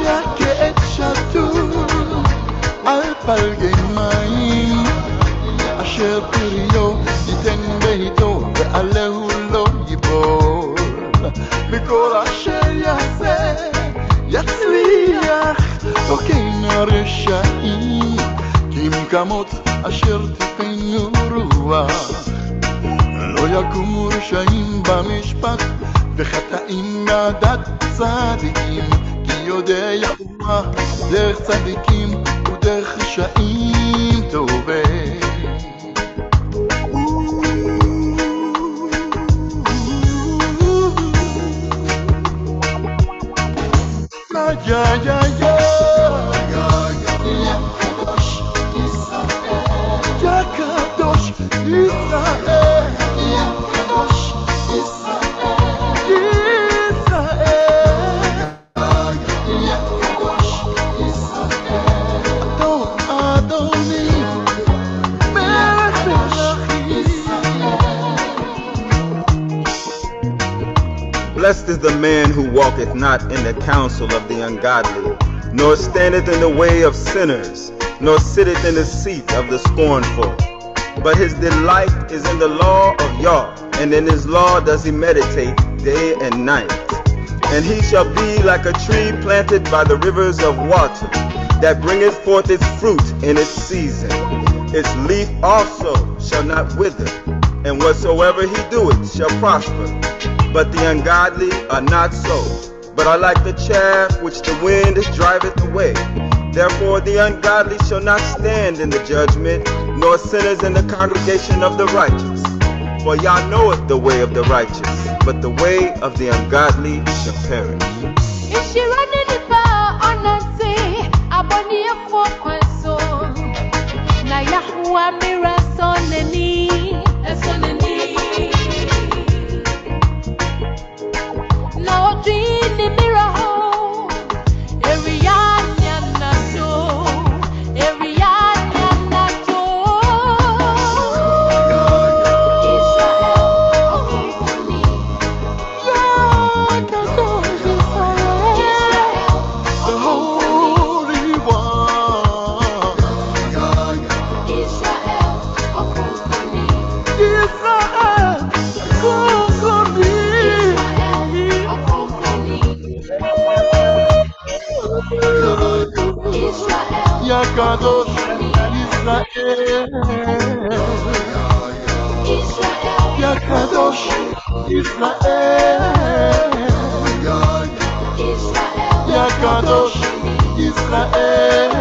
yake etshatu al palgemayim asher piriyo yiten beito ve'alehu lo yibol mikol asher yaseh יצליח תוקעים הרשעים כי מקמות אשר תיתנו רוח לא יקומו רשעים במשפט וחטאים מעדת צדיקים כי יודע יהוה דרך צדיקים ודרך רשעים טובים Yeah, yeah, yeah. Ya Kadosh Israel. Ya Kadosh Israel. Ya Kadosh Israel. Israel. Ya Kadosh Israel. Adon Adonim. Melech Blessed is the man who walketh not in the counsel of the ungodly, nor standeth in the way of sinners, nor sitteth in the seat of the scornful. But his delight is in the law of Yah, and in his law does he meditate day and night. And he shall be like a tree planted by the rivers of water, that bringeth forth its fruit in its season. Its leaf also shall not wither, and whatsoever he doeth shall prosper. But the ungodly are not so, but are like the chaff which the wind driveth away. Therefore the ungodly shall not stand in the judgment, nor sinners in the congregation of the righteous. For Yah knoweth the way of the righteous, but the way of the ungodly shall perish. Ya Kadosh Israel. Ya Kadosh Israel. Ya Kadosh Israel.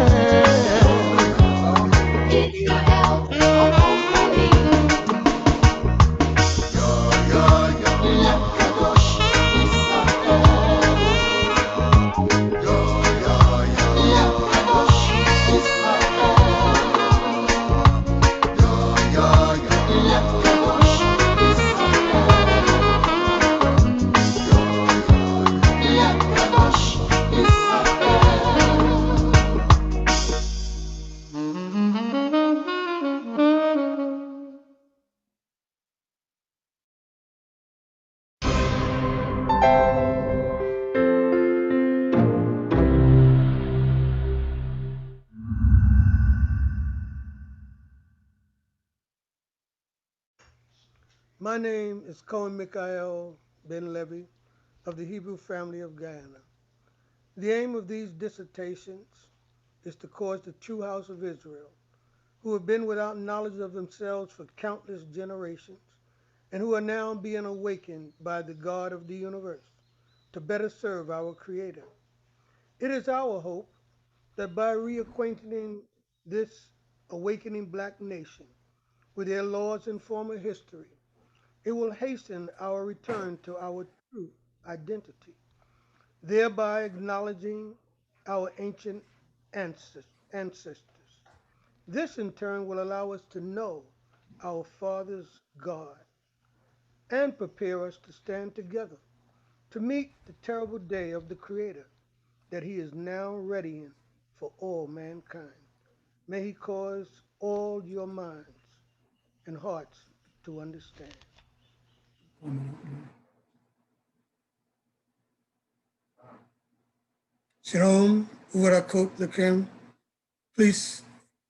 My name is Cohen Mikael Ben Levi of the Hebrew family of Guyana. The aim of these dissertations is to cause the true house of Israel, who have been without knowledge of themselves for countless generations, and who are now being awakened by the God of the universe, to better serve our Creator. It is our hope that by reacquainting this awakening black nation with their laws and former history, it will hasten our return to our true identity, thereby acknowledging our ancient ancestors. This in turn will allow us to know our Father's God and prepare us to stand together to meet the terrible day of the Creator that He is now readying for all mankind. May He cause all your minds and hearts to understand. Shalom, Uvarakot Lakem. Peace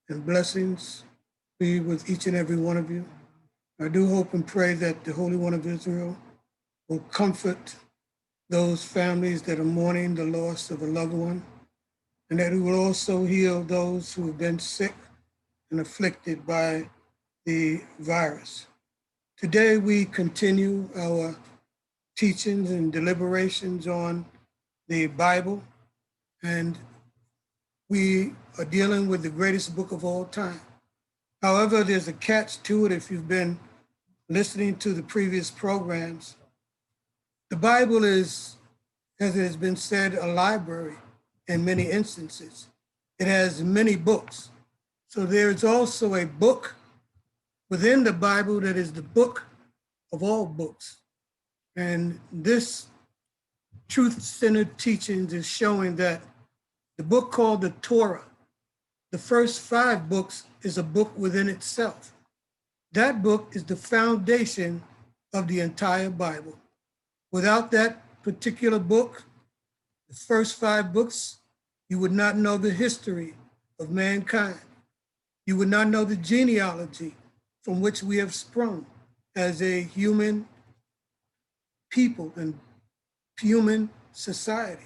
and blessings be with each and every one of you. I do hope and pray that the Holy One of Israel will comfort those families that are mourning the loss of a loved one, and that He will also heal those who have been sick and afflicted by the virus. Today we continue our teachings and deliberations on the Bible, and we are dealing with the greatest book of all time. However, there's a catch to it if you've been listening to the previous programs. The Bible is, as it has been said, a library in many instances. It has many books. So there's also a book within the Bible that is the book of all books. And this truth-centered teachings is showing that the book called the Torah, the first 5 books, is a book within itself. That book is the foundation of the entire Bible. Without that particular book, the first 5 books, you would not know the history of mankind. You would not know the genealogy from which we have sprung as a human people and human society,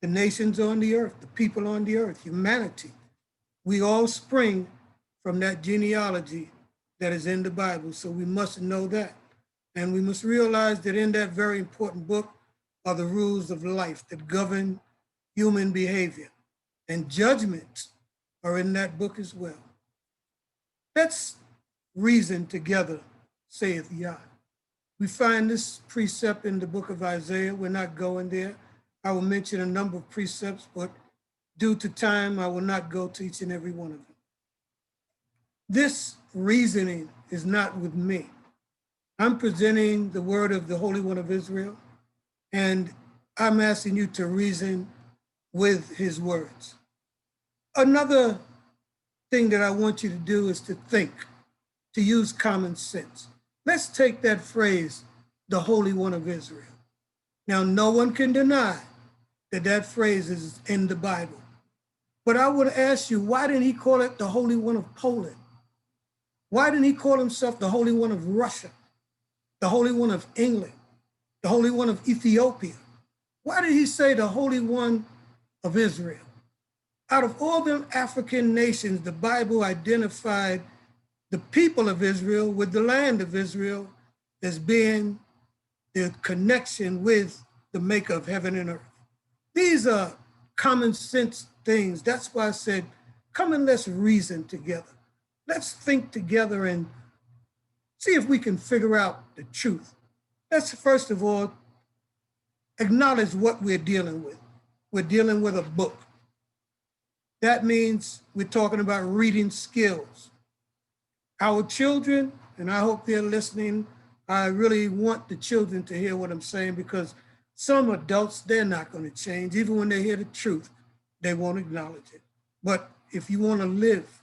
the nations on the earth, the people on the earth, humanity. We all spring from that genealogy that is in the Bible, so we must know that. And we must realize that in that very important book are the rules of life that govern human behavior, and judgments are in that book as well. Let's reason together, saith Yah. We find this precept in the book of Isaiah. We're not going there. I will mention a number of precepts, but due to time, I will not go to each and every one of them. This reasoning is not with me. I'm presenting the word of the Holy One of Israel, and I'm asking you to reason with his words. Another thing that I want you to do is to think, to use common sense. Let's take that phrase, the Holy One of Israel. Now, no one can deny that that phrase is in the Bible. But I would ask you, why didn't he call it the Holy One of Poland? Why didn't he call himself the Holy One of Russia, the Holy One of England, the Holy One of Ethiopia? Why did he say the Holy One of Israel? Out of all them African nations, the Bible identified the people of Israel with the land of Israel as being the connection with the maker of heaven and earth. These are common sense things. That's why I said, come and let's reason together. Let's think together and see if we can figure out the truth. Let's first of all acknowledge what we're dealing with. We're dealing with a book. That means we're talking about reading skills. Our children, and I hope they're listening, I really want the children to hear what I'm saying, because some adults, they're not going to change. Even when they hear the truth, they won't acknowledge it. But if you want to live,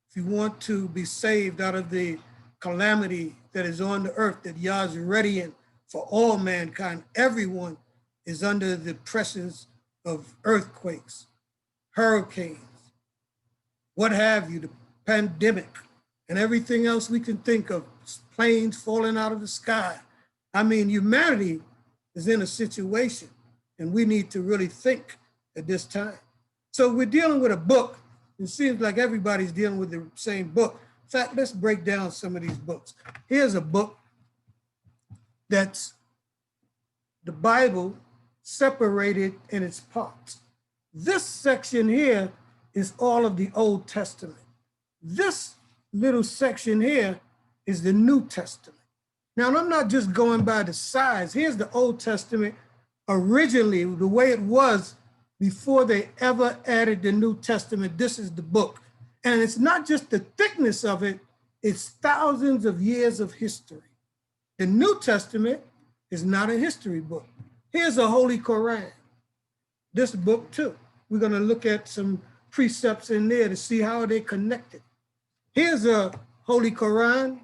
if you want to be saved out of the calamity that is on the earth that Yah is readying for all mankind, everyone is under the pressures of earthquakes, hurricanes, what have you, the pandemic, and everything else we can think of, planes falling out of the sky. I mean, humanity is in a situation, and we need to really think at this time. So we're dealing with a book. It seems like everybody's dealing with the same book. In fact, let's break down some of these books. Here's a book that's the Bible separated in its parts. This section here is all of the Old Testament. This little section here is the New Testament. Now, I'm not just going by the size. Here's the Old Testament originally, the way it was before they ever added the New Testament. This is the book. And it's not just the thickness of it, it's thousands of years of history. The New Testament is not a history book. Here's a Holy Quran. This book too. We're going to look at some precepts in there to see how they connected. Here's a Holy Quran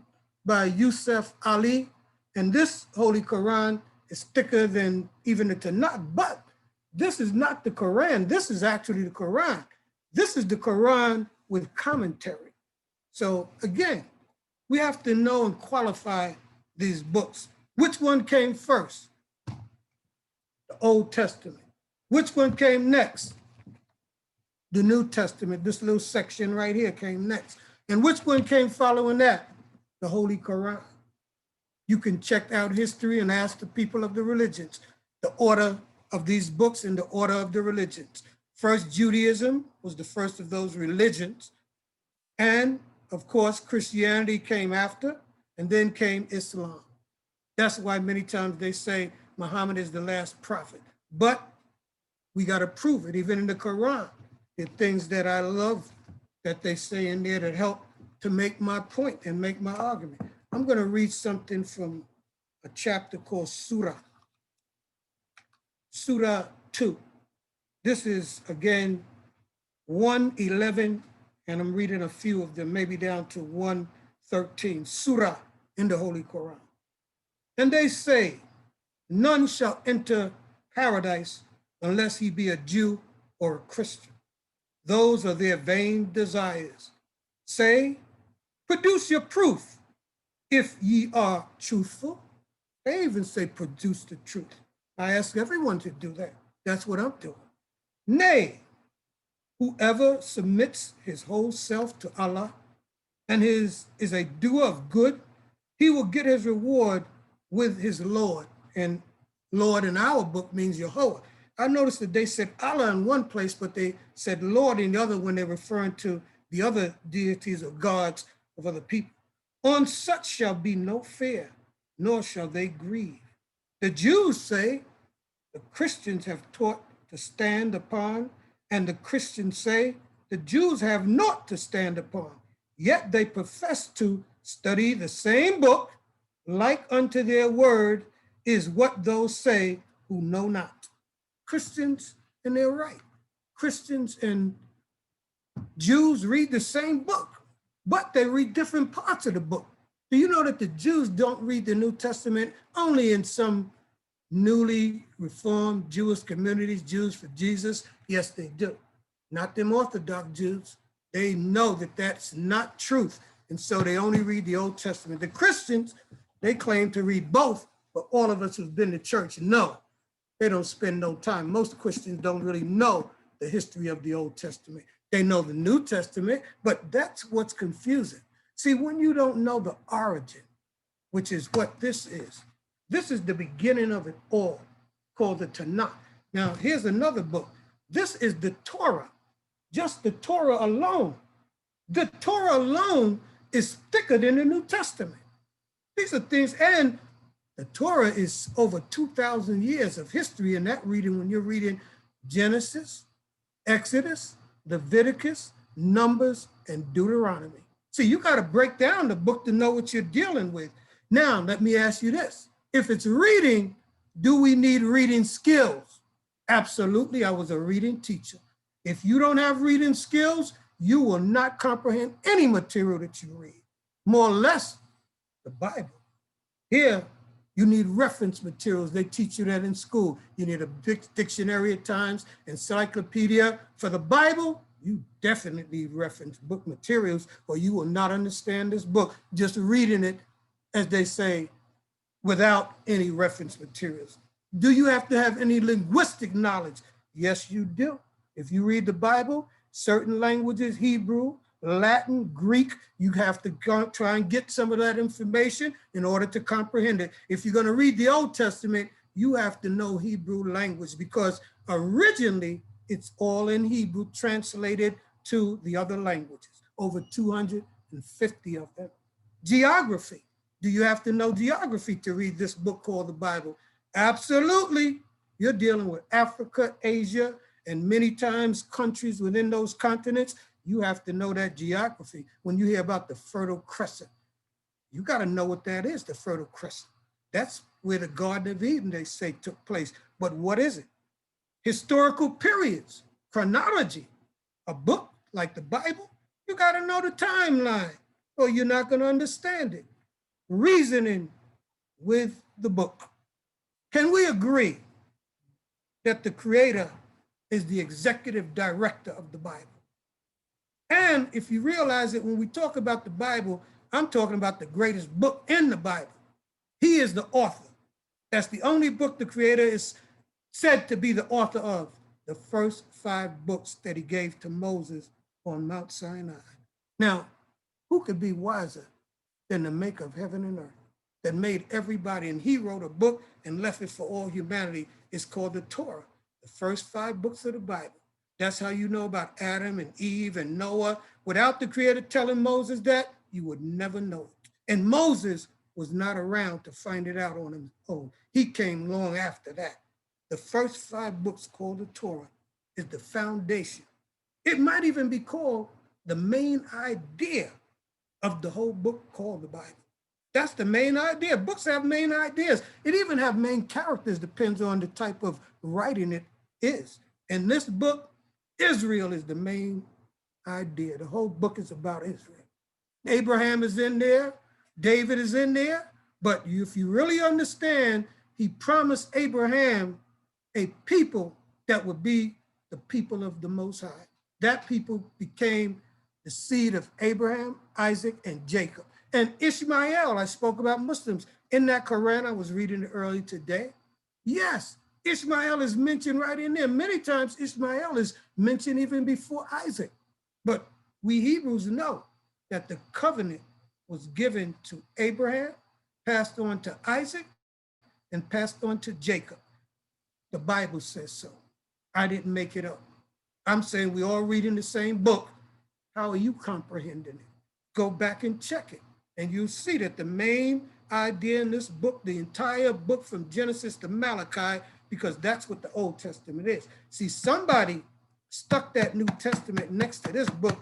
by Yusuf Ali, and this Holy Quran is thicker than even the Tanakh, but this is not the Quran. This is actually the Quran. This is the Quran with commentary. So again, we have to know and qualify these books. Which one came first? The Old Testament. Which one came next? The New Testament. This little section right here came next. And which one came following that? The Holy Quran. You can check out history and ask the people of the religions, the order of these books in the order of the religions. First, Judaism was the first of those religions. And of course, Christianity came after, and then came Islam. That's why many times they say Muhammad is the last prophet. But we got to prove it. Even in the Quran, there are things that I love that they say in there that help to make my point and make my argument. I'm going to read something from a chapter called Surah. Surah 2. This is, again, 111, and I'm reading a few of them, maybe down to 113. Surah in the Holy Quran. And they say, none shall enter paradise unless he be a Jew or a Christian. Those are their vain desires. Say, produce your proof if ye are truthful. They even say, produce the truth. I ask everyone to do that. That's what I'm doing. Nay, whoever submits his whole self to Allah and is a doer of good, he will get his reward with his Lord. And Lord in our book means Jehovah. I noticed that they said Allah in one place, but they said Lord in the other when they're referring to the other deities or gods of other people. On such shall be no fear, nor shall they grieve. The Jews say, the Christians have taught to stand upon, and the Christians say, the Jews have naught to stand upon. Yet they profess to study the same book, like unto their word is what those say who know not. Christians, and they're right. Christians and Jews read the same book, but they read different parts of the book. Do you know that the Jews don't read the New Testament only in some newly reformed Jewish communities, Jews for Jesus? Yes, they do. Not them Orthodox Jews. They know that that's not truth. And so they only read the Old Testament. The Christians, they claim to read both, but all of us who've been to church know they don't spend no time. Most Christians don't really know the history of the Old Testament. They know the New Testament, but that's what's confusing. See, when you don't know the origin, which is what this is the beginning of it all, called the Tanakh. Now, here's another book. This is the Torah, just the Torah alone. The Torah alone is thicker than the New Testament. These are things, and the Torah is over 2,000 years of history in that reading when you're reading Genesis, Exodus, Leviticus, Numbers, and Deuteronomy. See, you got to break down the book to know what you're dealing with. Now, let me ask you this. If it's reading, do we need reading skills? Absolutely. I was a reading teacher. If you don't have reading skills, you will not comprehend any material that you read, more or less the Bible. Here, you need reference materials. They teach you that in school. You need a big dictionary at times, encyclopedia. For the Bible, you definitely need reference book materials, or you will not understand this book just reading it, as they say, without any reference materials. Do you have to have any linguistic knowledge? Yes, you do. If you read the Bible, certain languages, Hebrew, Latin, Greek, you have to try and get some of that information in order to comprehend it. If you're going to read the Old Testament, you have to know Hebrew language, because originally it's all in Hebrew, translated to the other languages, over 250 of them. Geography. Do you have to know geography to read this book called the Bible? Absolutely. You're dealing with Africa, Asia, and many times countries within those continents. You have to know that geography. When you hear about the Fertile Crescent, you got to know what that is, the Fertile Crescent. That's where the Garden of Eden, they say, took place. But what is it? Historical periods, chronology. A book like the Bible, you got to know the timeline, or you're not going to understand it. Reasoning with the book. Can we agree that the Creator is the executive director of the Bible. And if you realize that when we talk about the Bible, I'm talking about the greatest book in the Bible. He is the author. That's the only book the Creator is said to be the author of, the first 5 books that he gave to Moses on Mount Sinai. Now, who could be wiser than the maker of heaven and earth that made everybody? And he wrote a book and left it for all humanity. It's called the Torah, the first 5 books of the Bible. That's how you know about Adam and Eve and Noah. Without the Creator telling Moses that, you would never know it. And Moses was not around to find it out on his own. He came long after that. The first 5 books called the Torah is the foundation. It might even be called the main idea of the whole book called the Bible. That's the main idea. Books have main ideas. It even have main characters, depends on the type of writing it is. In this book, Israel is the main idea. The whole book is about Israel. Abraham is in there, David is in there, but if you really understand, he promised Abraham a people that would be the people of the Most High. That people became the seed of Abraham, Isaac, and Jacob. And Ishmael, I spoke about Muslims. In that Quran, I was reading it early today. Yes, Ishmael is mentioned right in there. Many times Ishmael is mentioned even before Isaac. But we Hebrews know that the covenant was given to Abraham, passed on to Isaac, and passed on to Jacob. The Bible says so. I didn't make it up. I'm saying we all reading the same book. How are you comprehending it? Go back and check it. And you'll see that the main idea in this book, the entire book from Genesis to Malachi, because that's what the Old Testament is. See, somebody stuck that New Testament next to this book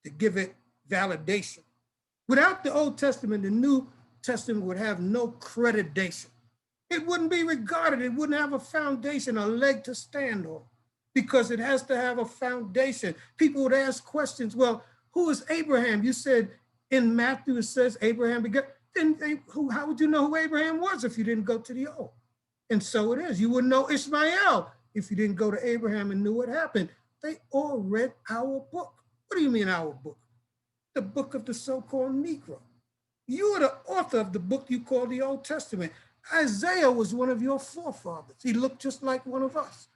to give it validation. Without the Old Testament, the New Testament would have no accreditation. It wouldn't be regarded. It wouldn't have a foundation, a leg to stand on, because it has to have a foundation. People would ask questions. Well, who is Abraham? You said in Matthew, it says Abraham began. Then how would you know who Abraham was if you didn't go to the Old? And so it is. You wouldn't know Ishmael if you didn't go to Abraham and knew what happened. They all read our book. What do you mean our book? The book of the so-called Negro. You are the author of the book you call the Old Testament. Isaiah was one of your forefathers. He looked just like one of us.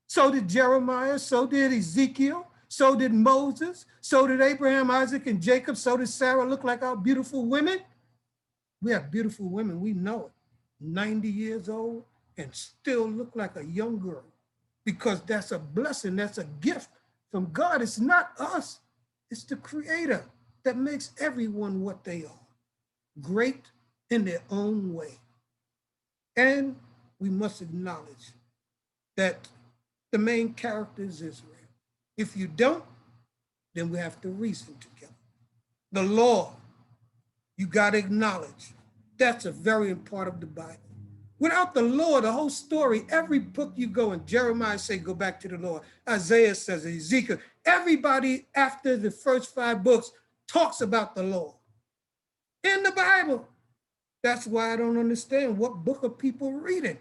So did Jeremiah, so did Ezekiel, so did Moses, so did Abraham, Isaac, and Jacob, so did Sarah look like our beautiful women. We have beautiful women, we know it, 90 years old and still look like a young girl, because that's a blessing, that's a gift from God. It's not us, it's the Creator that makes everyone what they are, great in their own way. And we must acknowledge that the main character is Israel. If you don't, then we have to reason together. The law, you got to acknowledge, that's a very important part of the Bible. Without the law, the whole story, every book you go in, Jeremiah say, go back to the law. Isaiah says, Ezekiel, everybody after the first 5 books talks about the law in the Bible. That's why I don't understand what book are people reading.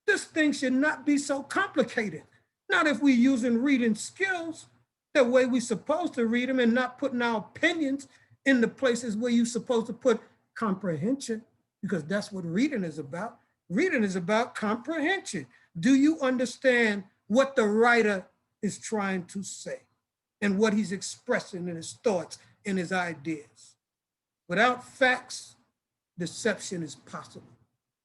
This thing should not be so complicated. Not if we're using reading skills the way we're supposed to read them and not putting our opinions in the places where you're supposed to put comprehension, because that's what reading is about. Reading is about comprehension. Do you understand what the writer is trying to say and what he's expressing in his thoughts and his ideas? Without facts, deception is possible.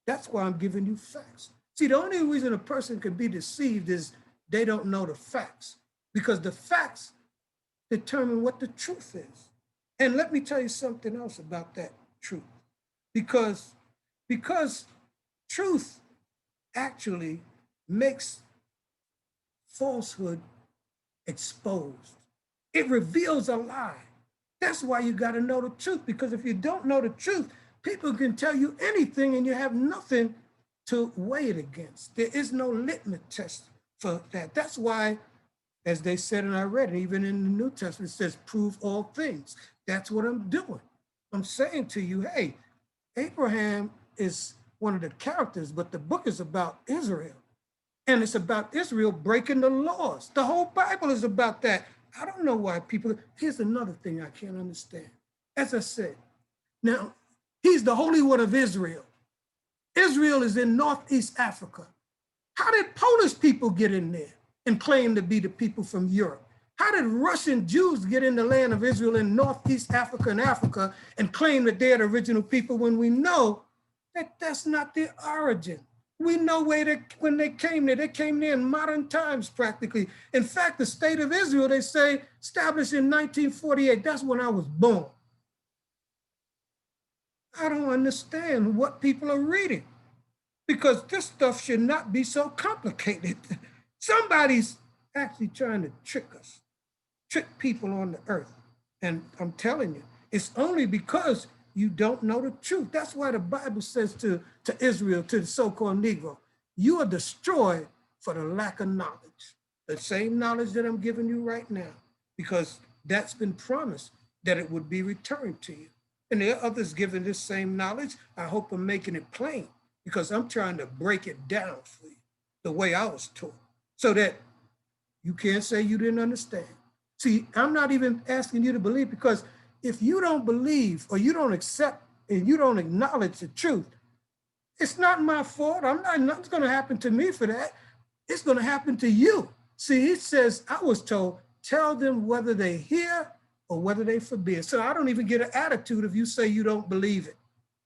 That's why I'm giving you facts. See, the only reason a person can be deceived is they don't know the facts, because the facts determine what the truth is. And let me tell you something else about that truth, because truth actually makes falsehood exposed. It reveals a lie. That's why you got to know the truth, because if you don't know the truth, people can tell you anything and you have nothing to weigh it against. There is no litmus test for that. That's why, as they said, and I read it, even in the New Testament, it says, prove all things. That's what I'm doing. I'm saying to you, hey, Abraham is one of the characters, but the book is about Israel. And it's about Israel breaking the laws. The whole Bible is about that. I don't know why people, here's another thing I can't understand. As I said, now, he's the Holy One of Israel. Israel is in Northeast Africa. How did Polish people get in there and claim to be the people from Europe? How did Russian Jews get in the land of Israel in Northeast Africa and Africa and claim that they're the original people when we know that that's not their origin? We know when they came there in modern times practically. In fact, the state of Israel, they say, established in 1948. That's when I was born. I don't understand what people are reading because this stuff should not be so complicated. Somebody's actually trying to trick us, trick people on the earth. And I'm telling you, it's only because you don't know the truth. That's why the Bible says to Israel, to the so-called Negro, you are destroyed for the lack of knowledge. The same knowledge that I'm giving you right now, because that's been promised that it would be returned to you. And there are others giving this same knowledge. I hope I'm making it plain because I'm trying to break it down for you the way I was taught so that you can't say you didn't understand. See, I'm not even asking you to believe because if you don't believe or you don't accept and you don't acknowledge the truth, it's not my fault. Nothing's going to happen to me for that. It's going to happen to you. See, he says, I was told, tell them whether they hear or whether they forbid. So I don't even get an attitude if you say you don't believe it.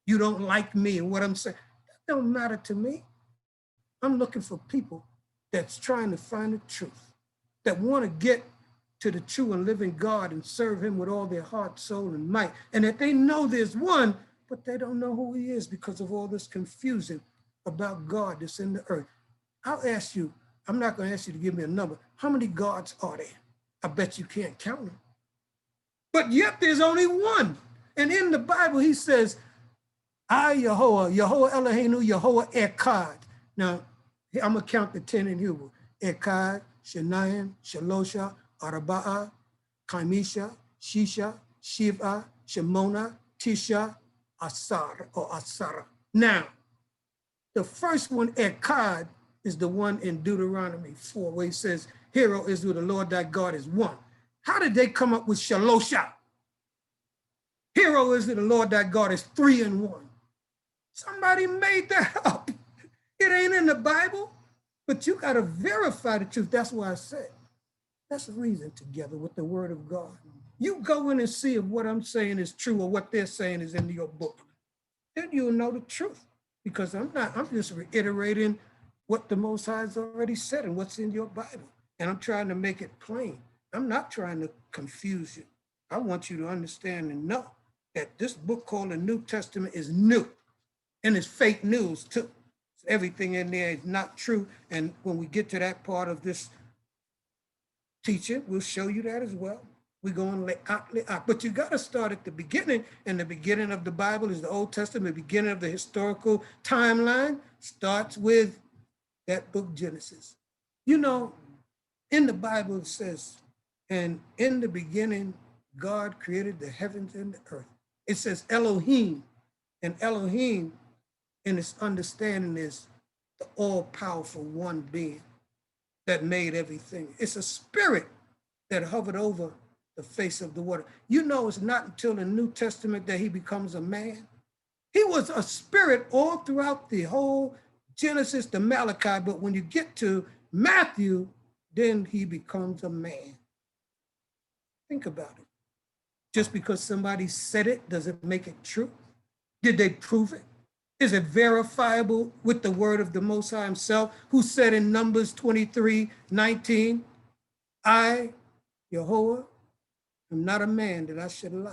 You don't like me and what I'm saying. That don't matter to me. I'm looking for people that's trying to find the truth, that want to get to the true and living God and serve him with all their heart, soul, and might. And that they know there's one, but they don't know who he is because of all this confusion about God that's in the earth. I'll ask you, I'm not going to ask you to give me a number. How many gods are there? I bet you can't count them. But yet there's only one. And in the Bible, he says, I, Yehovah Eloheinu, Yehovah Echad. Now, I'm going to count the 10 in Hebrew. Echad, Shanayim, Shalosha, Arba'a, Kaimisha, Shisha, Shiva, Shemona, Tisha, Asar, or Asara. Now, the first one, Echad, is the one in Deuteronomy 4, where he says, Hear, O Israel, the Lord thy God is one. How did they come up with Shalosha? Hear, O Israel, the Lord thy God is 3 in 1. Somebody made that up. It ain't in the Bible, but you got to verify the truth. That's why I said, let's reason together with the word of God. You go in and see if what I'm saying is true or what they're saying is in your book. Then you'll know the truth because I'm just reiterating what the Most High has already said and what's in your Bible. And I'm trying to make it plain. I'm not trying to confuse you. I want you to understand and know that this book called the New Testament is new and it's fake news too. Everything in there is not true. And when we get to that part of this teaching, we'll show you that as well. We're going le'at. But you got to start at the beginning. And the beginning of the Bible is the Old Testament. The beginning of the historical timeline starts with that book, Genesis. You know, in the Bible it says, and in the beginning, God created the heavens and the earth. It says Elohim, and Elohim in its understanding is the all-powerful one being that made everything. It's a spirit that hovered over the face of the water. You know, it's not until the New Testament that he becomes a man. He was a spirit all throughout the whole Genesis to Malachi, but when you get to Matthew, then he becomes a man. Think about it. Just because somebody said it, does it make it true? Did they prove it? Is it verifiable with the word of the Most High himself, who said in Numbers 23:19, I, Yehovah, am not a man that I should lie,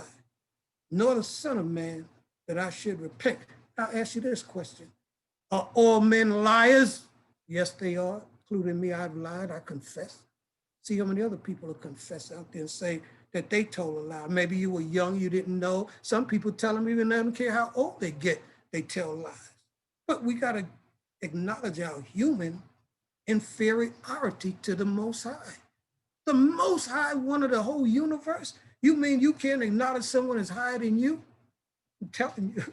nor the son of man that I should repent. I'll ask you this question. Are all men liars? Yes, they are, including me. I've lied, I confess. See how many other people will confess out there and say that they told a lie. Maybe you were young, you didn't know. Some people tell them even they don't care how old they get, they tell lies. But we got to acknowledge our human inferiority to the Most High. The Most High one of the whole universe? You mean you can't acknowledge someone is higher than you? I'm telling you,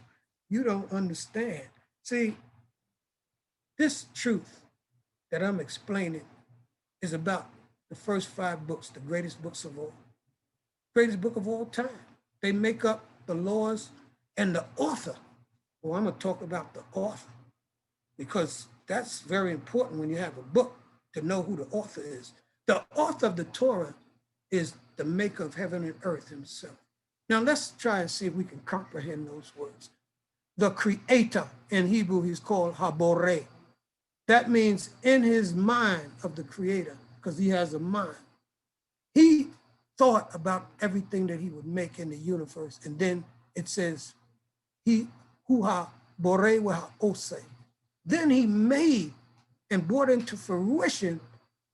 you don't understand. See, this truth that I'm explaining is about the first 5 books, the greatest books of all, greatest book of all time. They make up the laws and the author. Well, I'm going to talk about the author because that's very important when you have a book to know who the author is. The author of the Torah is the maker of heaven and earth himself. Now let's try and see if we can comprehend those words. The creator, in Hebrew, he's called Haboreh. That means in his mind of the creator, because he has a mind. He thought about everything that he would make in the universe. And then it says, he huha boreh wa ose. Then he made and brought into fruition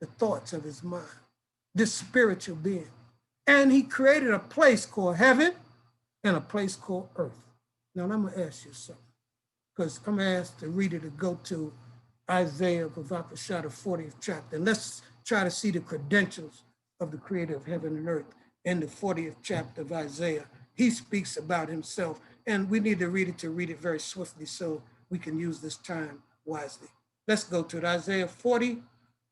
the thoughts of his mind, this spiritual being. And he created a place called heaven and a place called earth. Now, I'm going to ask you something, because I'm asked the reader to go to Isaiah, Bavakashah, the 40th chapter. And let's try to see the credentials of the creator of heaven and earth in the 40th chapter of Isaiah. He speaks about himself, and we need to read it very swiftly so we can use this time wisely. Let's go to it. Isaiah 40,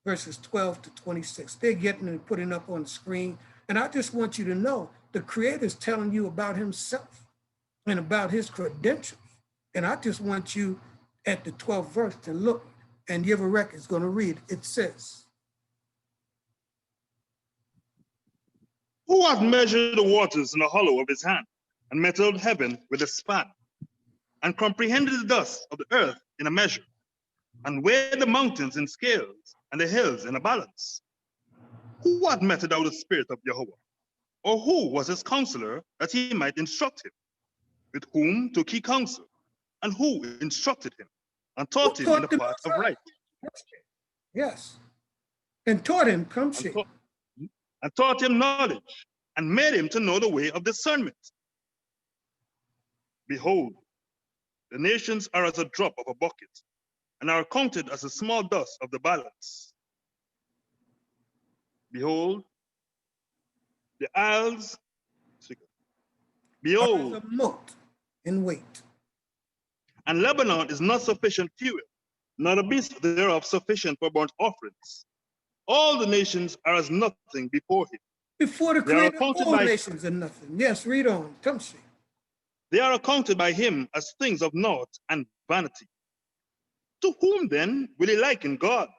verses 12 to 26. They're getting and putting up on the screen. And I just want you to know the creator is telling you about himself and about his credentials. And I just want you at the 12th verse to look, and Yevarek is going to read. It says, who hath measured the waters in the hollow of his hand, and measured heaven with a span, and comprehended the dust of the earth in a measure, and weighed the mountains in scales, and the hills in a balance? Who hath meted out the spirit of Jehovah? Or who was his counselor that he might instruct him? With whom took he counsel? And who instructed him? And taught him in the path of right? Yes. And taught him, and taught him knowledge, and made him to know the way of discernment. Behold, the nations are as a drop of a bucket, and are counted as the small dust of the balance. Behold, the isles, behold, a mote in weight. And Lebanon is not sufficient fuel, nor the beast thereof sufficient for burnt offerings. All the nations are as nothing before him. Before the creator, all nations are nothing. Yes, read on. Come see. They are accounted by him as things of naught and vanity. To whom then will he liken God?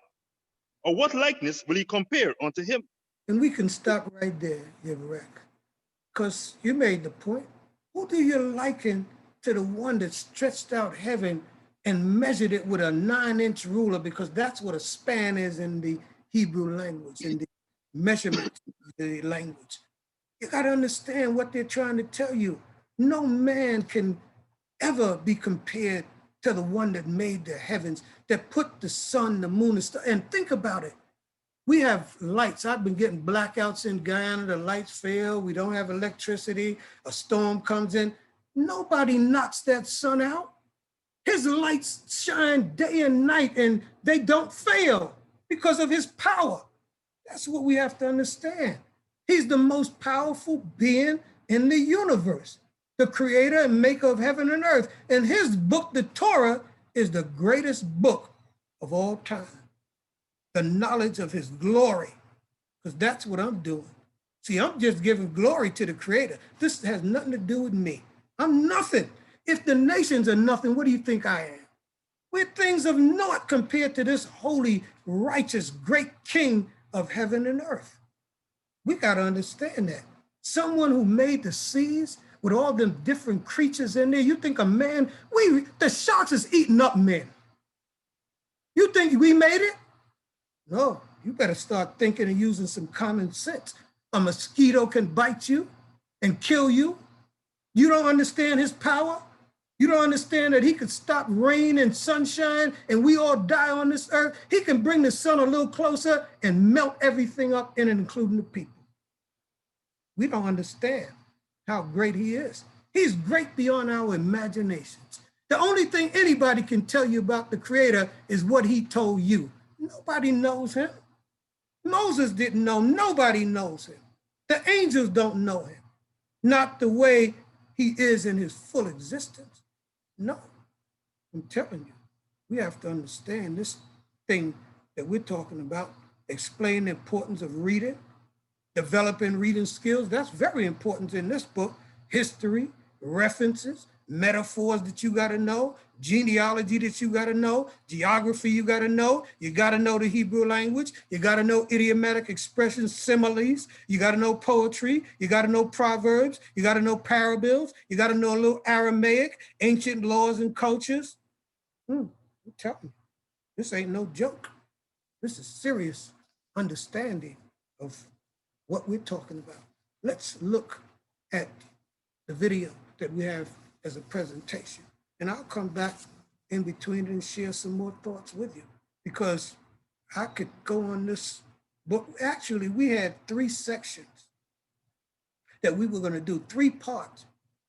Or what likeness will he compare unto him? And we can stop right there, Yevarek, because you made the point. Who do you liken to the one that stretched out heaven and measured it with a 9-inch ruler? Because that's what a span is in the Hebrew language, in the measurement of the language. You got to understand what they're trying to tell you. No man can ever be compared to the one that made the heavens, that put the sun, the moon, and stars. And think about it. We have lights. I've been getting blackouts in Guyana. The lights fail. We don't have electricity. A storm comes in. Nobody knocks that sun out. His lights shine day and night, and they don't fail because of his power. That's what we have to understand. He's the most powerful being in the universe, the creator and maker of heaven and earth. And his book, the Torah, is the greatest book of all time. The knowledge of his glory, because that's what I'm doing. See, I'm just giving glory to the creator. This has nothing to do with me. I'm nothing. If the nations are nothing, what do you think I am? We're things of naught compared to this holy, righteous, great king of heaven and earth. We got to understand that. Someone who made the seas with all them different creatures in there, you think a man, the sharks is eating up men. You think we made it? No, you better start thinking and using some common sense. A mosquito can bite you and kill you. You don't understand his power? You don't understand that he could stop rain and sunshine and we all die on this earth? He can bring the sun a little closer and melt everything up in it, including the people. We don't understand how great he is. He's great beyond our imaginations. The only thing anybody can tell you about the creator is what he told you. Nobody knows him. Moses didn't know. Nobody knows him. The angels don't know him. Not the way he is in his full existence. No, I'm telling you, we have to understand this thing that we're talking about, explain the importance of reading, developing reading skills. That's very important in this book. History, references, metaphors that you got to know, genealogy that you got to know, geography you got to know. You got to know the Hebrew language. You got to know idiomatic expressions, similes. You got to know poetry. You got to know proverbs. You got to know parables. You got to know a little Aramaic, ancient laws and cultures. I'm telling you, this ain't no joke. This is serious understanding of what we're talking about. Let's look at the video that we have as a presentation. And I'll come back in between and share some more thoughts with you, because I could go on this book. Actually, we had 3 sections that we were going to do, 3 parts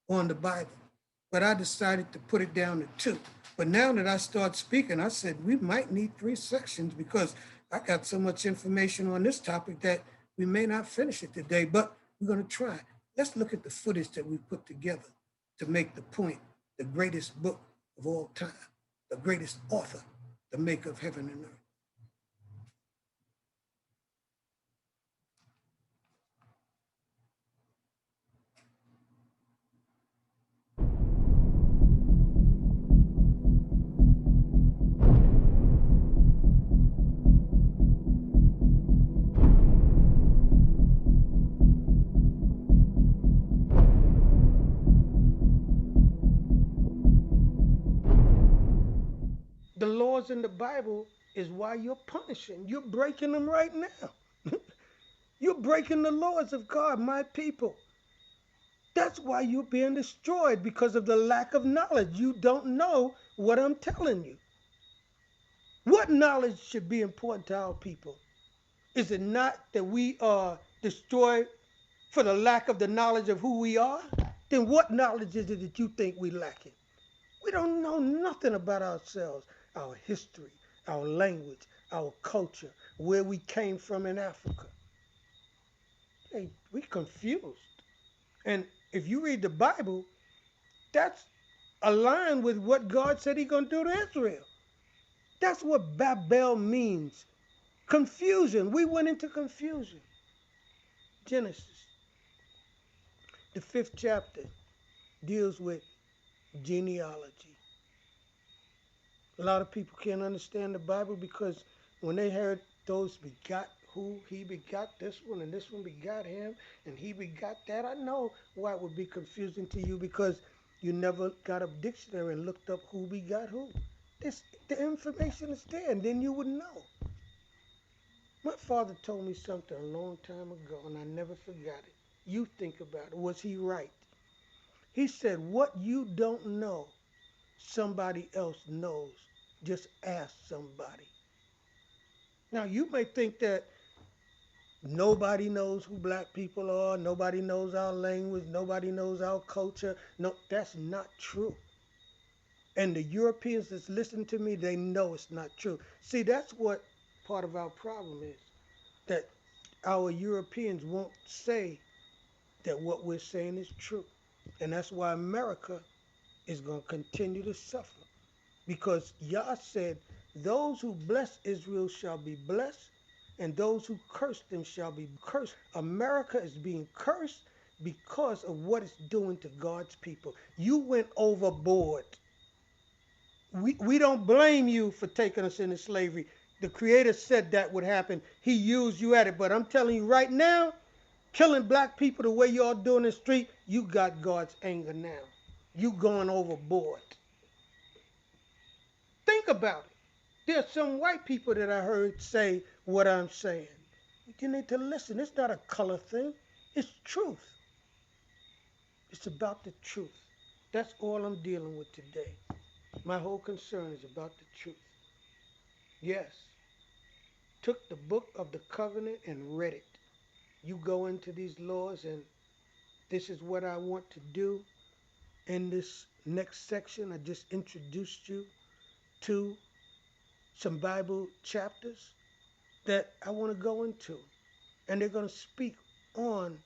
on the Bible, but I decided to put it down to 2. But now that I start speaking, I said we might need 3 sections, because I got so much information on this topic that we may not finish it today, but we're going to try. Let's look at the footage that we put together to make the point: the greatest book of all time, the greatest author, the maker of heaven and earth. The laws in the Bible is why you're punishing. You're breaking them right now. You're breaking the laws of God, my people. That's why you're being destroyed, because of the lack of knowledge. You don't know what I'm telling you. What knowledge should be important to our people? Is it not that we are destroyed for the lack of the knowledge of who we are? Then what knowledge is it that you think we lacking? We don't know nothing about ourselves, our history, our language, our culture, where we came from in Africa. Hey, we confused. And if you read the Bible, that's aligned with what God said He's going to do to Israel. That's what Babel means. Confusion. We went into confusion. Genesis, the 5th chapter, deals with genealogy. A lot of people can't understand the Bible because when they heard those begot who, he begot this one and this one begot him and he begot that, I know why it would be confusing to you, because you never got a dictionary and looked up who begot who. The information is there, and then you would know. My father told me something a long time ago, and I never forgot it. You think about it. Was he right? He said, what you don't know, somebody else knows. Just ask somebody. Now, you may think that nobody knows who black people are, nobody knows our language, nobody knows our culture. No, that's not true. And the Europeans that's listening to me, they know it's not true. See, that's what part of our problem is, that our Europeans won't say that what we're saying is true. And that's why America is going to continue to suffer. Because Yah said, those who bless Israel shall be blessed, and those who curse them shall be cursed. America is being cursed because of what it's doing to God's people. You went overboard. We don't blame you for taking us into slavery. The Creator said that would happen. He used you at it. But I'm telling you right now, killing black people the way y'all doing in the street, you got God's anger now. You going overboard. Think about it. There's some white people that I heard say what I'm saying. You need to listen. It's not a color thing. It's truth. It's about the truth. That's all I'm dealing with today. My whole concern is about the truth. Yes. Took the book of the covenant and read it. You go into these laws, and this is what I want to do. In this next section, I just introduced you to some Bible chapters that I want to go into. And they're going to speak on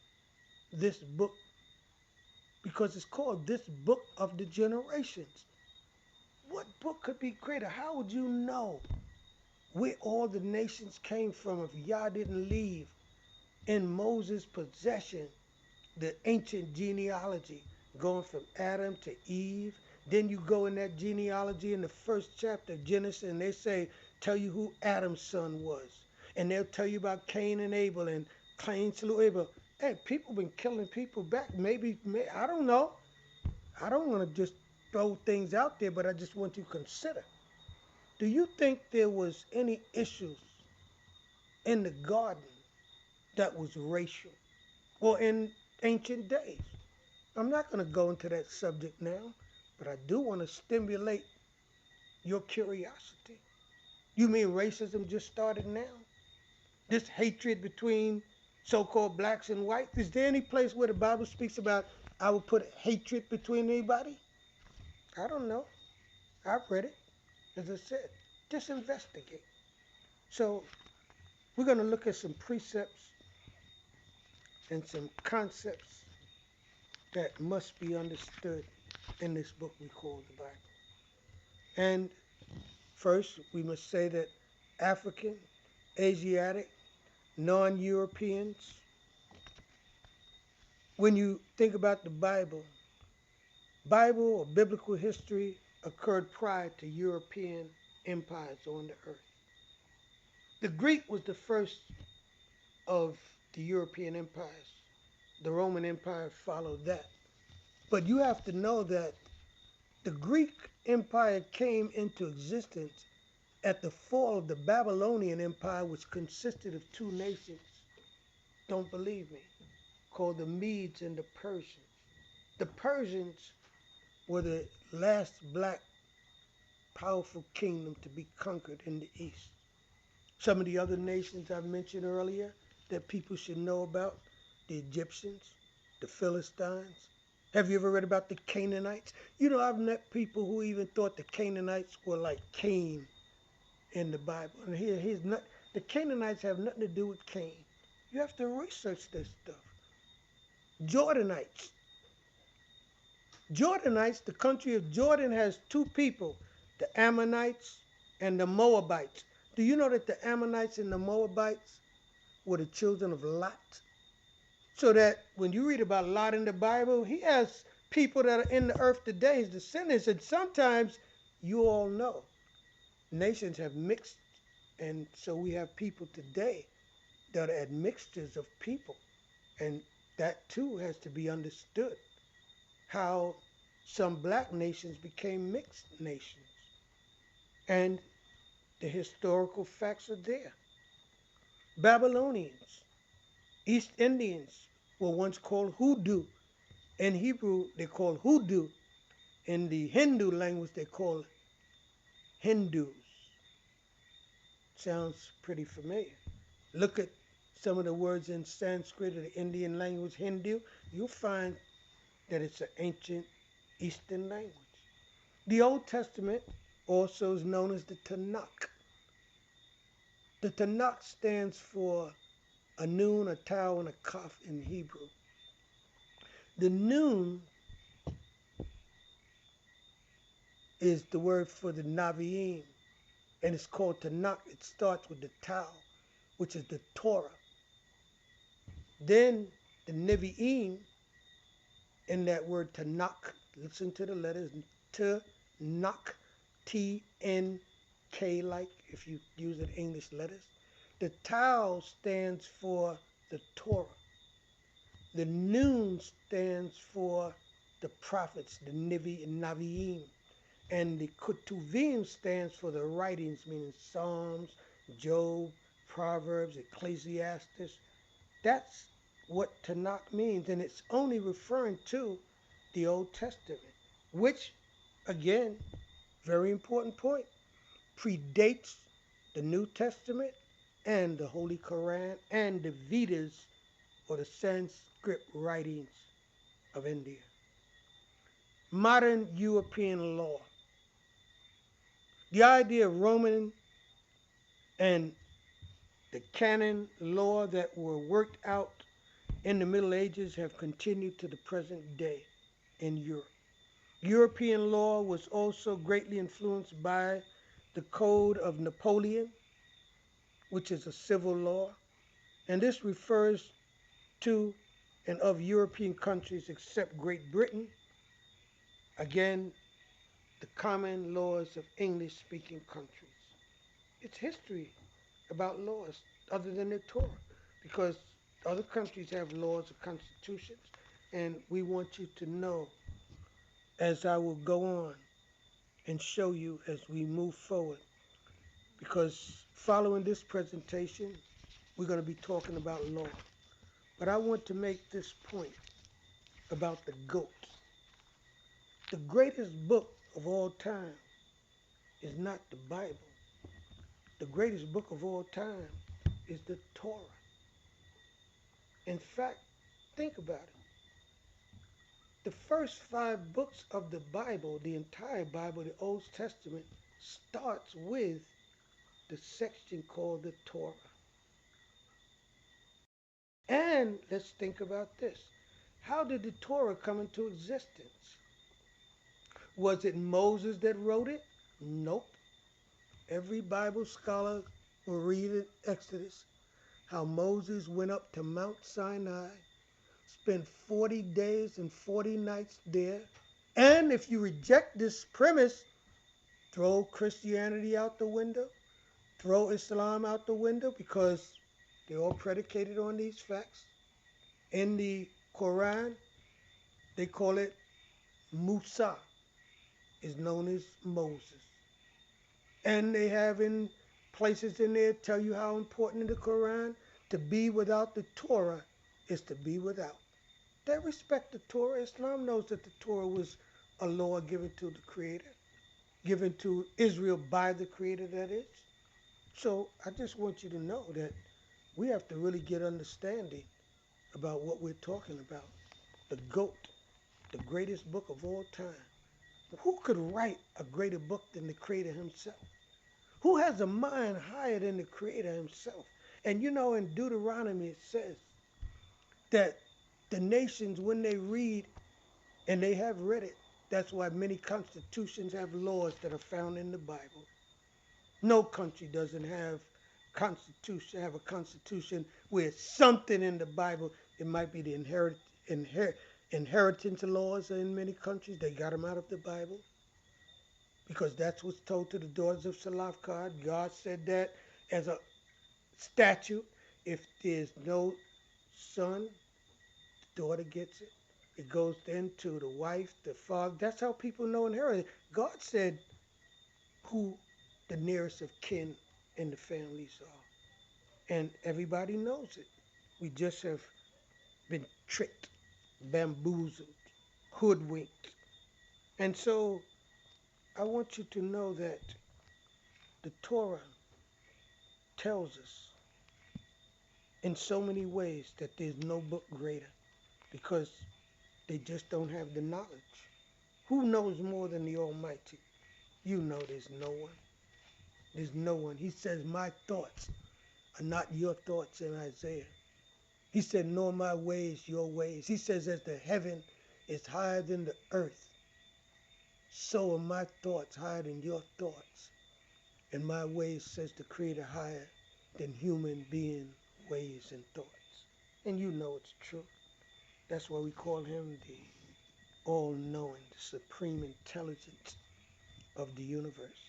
this book, because it's called This Book of the Generations. What book could be greater? How would you know where all the nations came from if Yah didn't leave in Moses' possession the ancient genealogy going from Adam to Eve. Then you go in that genealogy in the first chapter of Genesis and they say, tell you who Adam's son was. And they'll tell you about Cain and Abel and Cain slew Abel. Hey, people been killing people back. Maybe, I don't know. I don't want to just throw things out there, but I just want you to consider. Do you think there was any issues in the garden that was racial or in ancient days? I'm not going to go into that subject now, but I do want to stimulate your curiosity. You mean racism just started now? This hatred between so-called blacks and whites? Is there any place where the Bible speaks about I will put hatred between anybody? I don't know. I've read it. As I said, just investigate. So we're going to look at some precepts and some concepts that must be understood in this book we call the Bible. And first, we must say that African, Asiatic, non-Europeans, when you think about the Bible or biblical history occurred prior to European empires on the earth. The Greek was the first of the European empires. The Roman Empire followed that. But you have to know that the Greek Empire came into existence at the fall of the Babylonian Empire, which consisted of two nations, don't believe me, called the Medes and the Persians. The Persians were the last black powerful kingdom to be conquered in the East. Some of the other nations I mentioned earlier that people should know about, the Egyptians, the Philistines. Have you ever read about the Canaanites? You know, I've met people who even thought the Canaanites were like Cain in the Bible. And here's not, the Canaanites have nothing to do with Cain. You have to research this stuff. Jordanites. Jordanites, the country of Jordan has two people, the Ammonites and the Moabites. Do you know that the Ammonites and the Moabites were the children of Lot? So that when you read about Lot in the Bible, he has people that are in the earth today, his descendants, and sometimes you all know nations have mixed, and so we have people today that are admixtures of people, and that too has to be understood. How some black nations became mixed nations, and the historical facts are there. Babylonians, East Indians were once called Hoodoo. In Hebrew, they call Hoodoo. In the Hindu language, they call Hindus. Sounds pretty familiar. Look at some of the words in Sanskrit or the Indian language, Hindu. You'll find that it's an ancient Eastern language. The Old Testament also is known as the Tanakh. The Tanakh stands for a noon, a tau, and a kaf in Hebrew. The noon is the word for the Naviim, and it's called Tanakh. It starts with the tau, which is the Torah. Then the Nevi'im, in that word Tanakh, listen to the letters, Tanakh, T-N-K, like if you use the English letters. The tau stands for the Torah. The noon stands for the prophets, the Navi'im. And the Ketuvim stands for the writings, meaning Psalms, Job, Proverbs, Ecclesiastes. That's what Tanakh means, and it's only referring to the Old Testament, which, again, very important point, predates the New Testament and the Holy Quran and the Vedas, or the Sanskrit writings of India. Modern European law. The idea of Roman and the canon law that were worked out in the Middle Ages have continued to the present day in Europe. European law was also greatly influenced by the Code of Napoleon which is a civil law, and this refers to and of European countries except Great Britain. Again, the common laws of English speaking countries. It's history about laws other than the Torah because other countries have laws or constitutions, and we want you to know as I will go on and show you as we move forward. Because following this presentation, we're going to be talking about law. But I want to make this point about the goat. The greatest book of all time is not the Bible. The greatest book of all time is the Torah. In fact, think about it. The first 5 books of the Bible, the entire Bible, the Old Testament, starts with the section called the Torah. And let's think about this. How did the Torah come into existence? Was it Moses that wrote it? Nope. Every Bible scholar will read in Exodus how Moses went up to Mount Sinai, spent 40 days and 40 nights there. And if you reject this premise, throw Christianity out the window, throw Islam out the window because they're all predicated on these facts. In the Quran, they call it Musa, is known as Moses. And they have in places in there tell you how important in the Quran to be without the Torah is to be without. They respect the Torah. Islam knows that the Torah was a law given to the Creator, given to Israel by the Creator, that is. So I just want you to know that we have to really get understanding about what we're talking about. The GOAT, the greatest book of all time. Who could write a greater book than the Creator himself? Who has a mind higher than the Creator himself? And you know, in Deuteronomy it says that the nations, when they read, and they have read it, that's why many constitutions have laws that are found in the Bible. No country doesn't have a constitution where something in the Bible, it might be the inheritance laws in many countries, they got them out of the Bible. Because that's what's told to the daughters of Salafkad. God said that as a statute, if there's no son, the daughter gets it. It goes then to the wife, the father. That's how people know inheritance. God said who the nearest of kin in the families are. And everybody knows it. We just have been tricked, bamboozled, hoodwinked. And so I want you to know that the Torah tells us in so many ways that there's no book greater because they just don't have the knowledge. Who knows more than the Almighty? You know there's no one. There's no one. He says, my thoughts are not your thoughts in Isaiah. He said, nor my ways your ways. He says, as the heaven is higher than the earth, so are my thoughts higher than your thoughts. And my ways, says the Creator, higher than human being ways and thoughts. And you know it's true. That's why we call him the all-knowing, the supreme intelligence of the universe.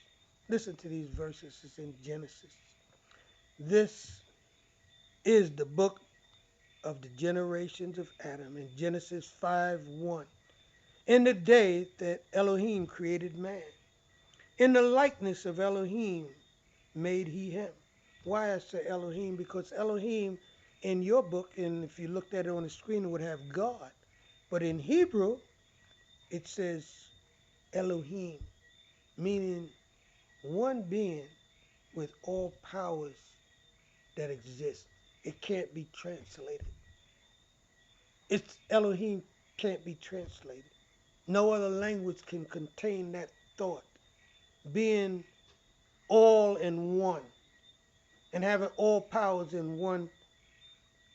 Listen to these verses. It's in Genesis. This is the book of the generations of Adam in Genesis 5:1. In the day that Elohim created man, in the likeness of Elohim made he him. Why I say Elohim? Because Elohim in your book, and if you looked at it on the screen, it would have God. But in Hebrew, it says Elohim, meaning one being with all powers that exist. It can't be translated. It's Elohim can't be translated. No other language can contain that thought. Being all in one and having all powers in one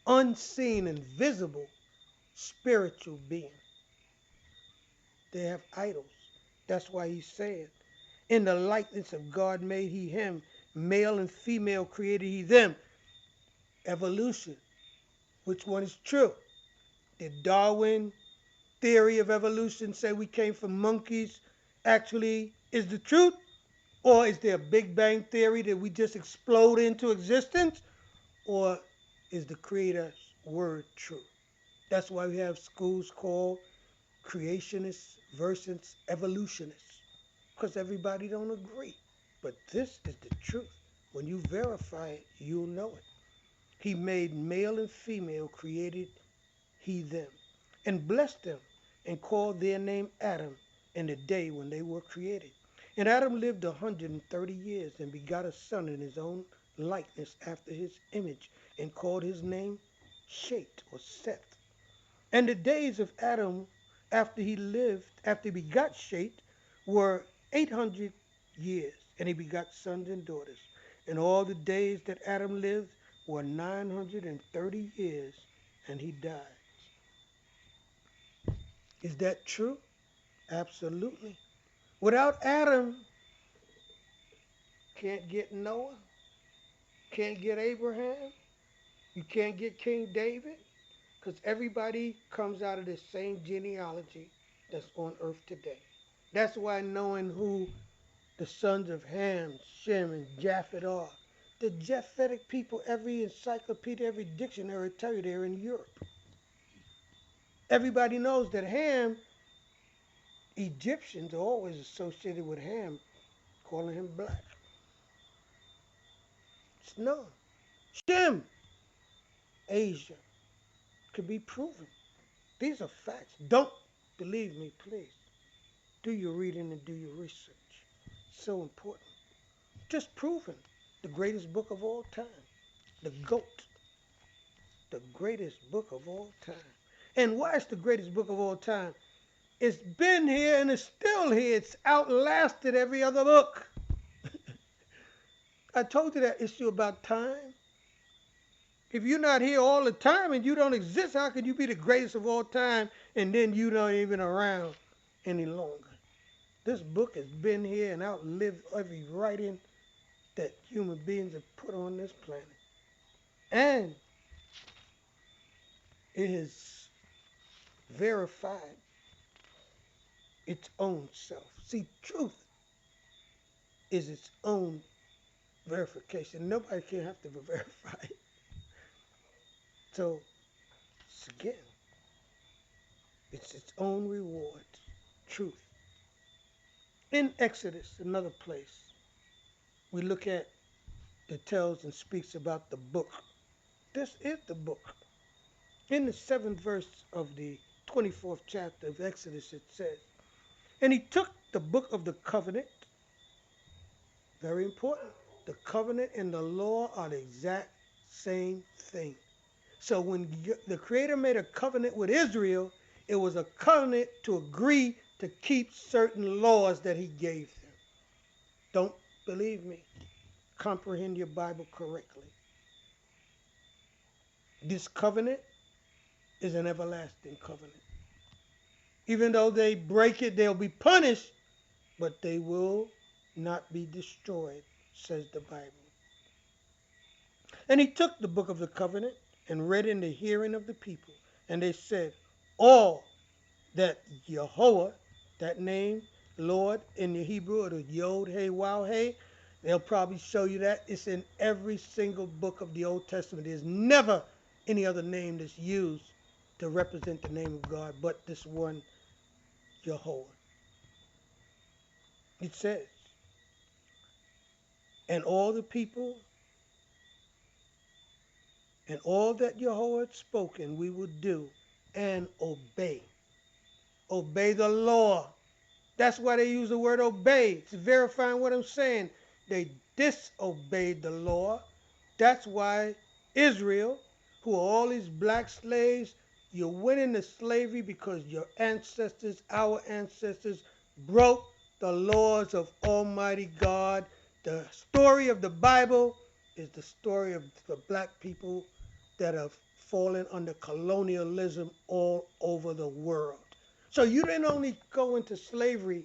unseen and visible spiritual being. They have idols. That's why he's saying, in the likeness of God made he him, Male and female created he them. Evolution. Which one is true? Did Darwin theory of evolution say we came from monkeys actually is the truth? Or is there a Big Bang theory that we just explode into existence? Or is the Creator's word true? That's why we have schools called creationists versus evolutionists, because everybody don't agree. But this is the truth. When you verify it, you'll know it. He made male and female, created he them, and blessed them, and called their name Adam in the day when they were created. And Adam lived 130 years and begot a son in his own likeness after his image, and called his name Shet or Seth. And the days of Adam after he begot Shet, were 800 years, and he begot sons and daughters. And all the days that Adam lived were 930 years, and he died. Is that true? Absolutely. Without Adam, can't get Noah, can't get Abraham, you can't get King David, because everybody comes out of the same genealogy that's on earth today. That's why knowing who the sons of Ham, Shem, and Japheth are. The Japhetic people, every encyclopedia, every dictionary tell you they're in Europe. Everybody knows that Ham, Egyptians are always associated with Ham, calling him black. It's known. Shem, Asia, could be proven. These are facts. Don't believe me, please. Do your reading and do your research. So important. Just proven. The greatest book of all time. The GOAT. The greatest book of all time. And why it's the greatest book of all time? It's been here and it's still here. It's outlasted every other book. I told you that issue about time. If you're not here all the time and you don't exist, how can you be the greatest of all time and then you not even around any longer? This book has been here and outlived every writing that human beings have put on this planet. And it has verified its own self. See, truth is its own verification. Nobody can have to verify it. So, again, it's its own reward. Truth. In Exodus, another place, we look at that tells and speaks about the book. This is the book. In the 7th verse of the 24th chapter of Exodus, it says, and he took the book of the covenant, very important. The covenant and the law are the exact same thing. So when the Creator made a covenant with Israel, it was a covenant to agree to keep certain laws that he gave them. Don't believe me. Comprehend your Bible correctly. This covenant is an everlasting covenant. Even though they break it, they'll be punished, but they will not be destroyed, says the Bible. And he took the book of the covenant and read in the hearing of the people. And they said, all that Jehovah, that name, Lord, in the Hebrew, or the Yod, Hey, Wow, Hey, they'll probably show you that. It's in every single book of the Old Testament. There's never any other name that's used to represent the name of God but this one, Jehovah. It says, and all the people and all that Jehovah had spoken, we will do and obey. Obey the law. That's why they use the word obey. It's verifying what I'm saying. They disobeyed the law. That's why Israel, who are all these black slaves, you're winning the slavery because your ancestors, our ancestors, broke the laws of Almighty God. The story of the Bible is the story of the black people that have fallen under colonialism all over the world. So you didn't only go into slavery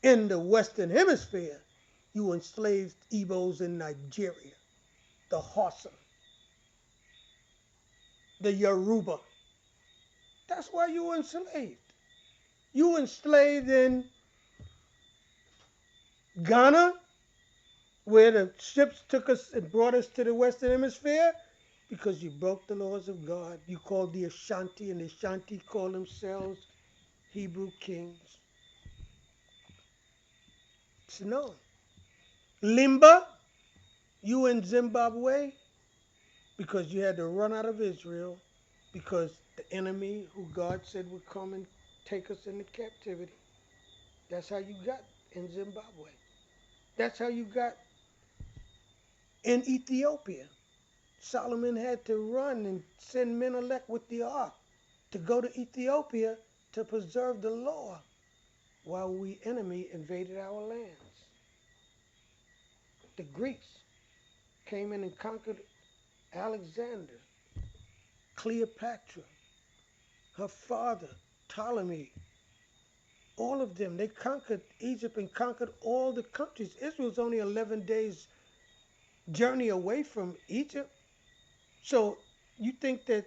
in the Western Hemisphere, You enslaved Igbos in Nigeria, the Hausa, the Yoruba. That's why you were enslaved. You were enslaved in Ghana, where the ships took us and brought us to the Western Hemisphere, because you broke the laws of God. You called the Ashanti, and the Ashanti called themselves Hebrew kings. It's known. Limba, you in Zimbabwe, because you had to run out of Israel, because the enemy who God said would come and take us into captivity. That's how you got in Zimbabwe. That's how you got in Ethiopia. Solomon had to run and send Menelik with the ark to go to Ethiopia to preserve the law while we enemy invaded our lands. The Greeks came in and conquered Alexander, Cleopatra, her father, Ptolemy, all of them. They conquered Egypt and conquered all the countries. Israel's only 11 days journey away from Egypt. So you think that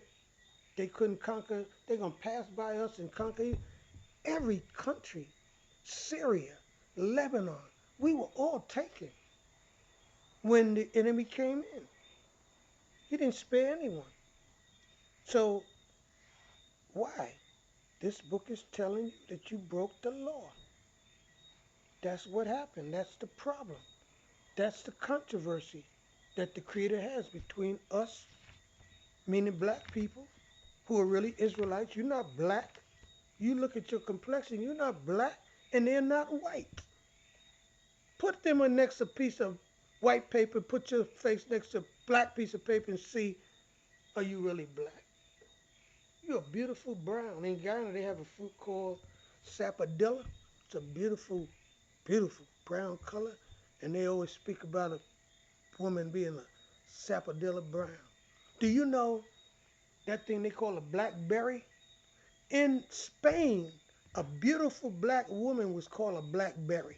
they couldn't conquer, they're going to pass by us and conquer every country, Syria, Lebanon. We were all taken when the enemy came in. He didn't spare anyone. So why? This book is telling you that you broke the law. That's what happened. That's the problem. That's the controversy that the Creator has between us, meaning black people, who are really Israelites. You're not black. You look at your complexion, you're not black, and they're not white. Put them next to a piece of white paper, put your face next to a black piece of paper and see, are you really black? You're a beautiful brown. In Ghana, they have a fruit called sapodilla. It's a beautiful, beautiful brown color, and they always speak about a woman being a sapodilla brown. Do you know that thing they call a blackberry? In Spain, a beautiful black woman was called a blackberry.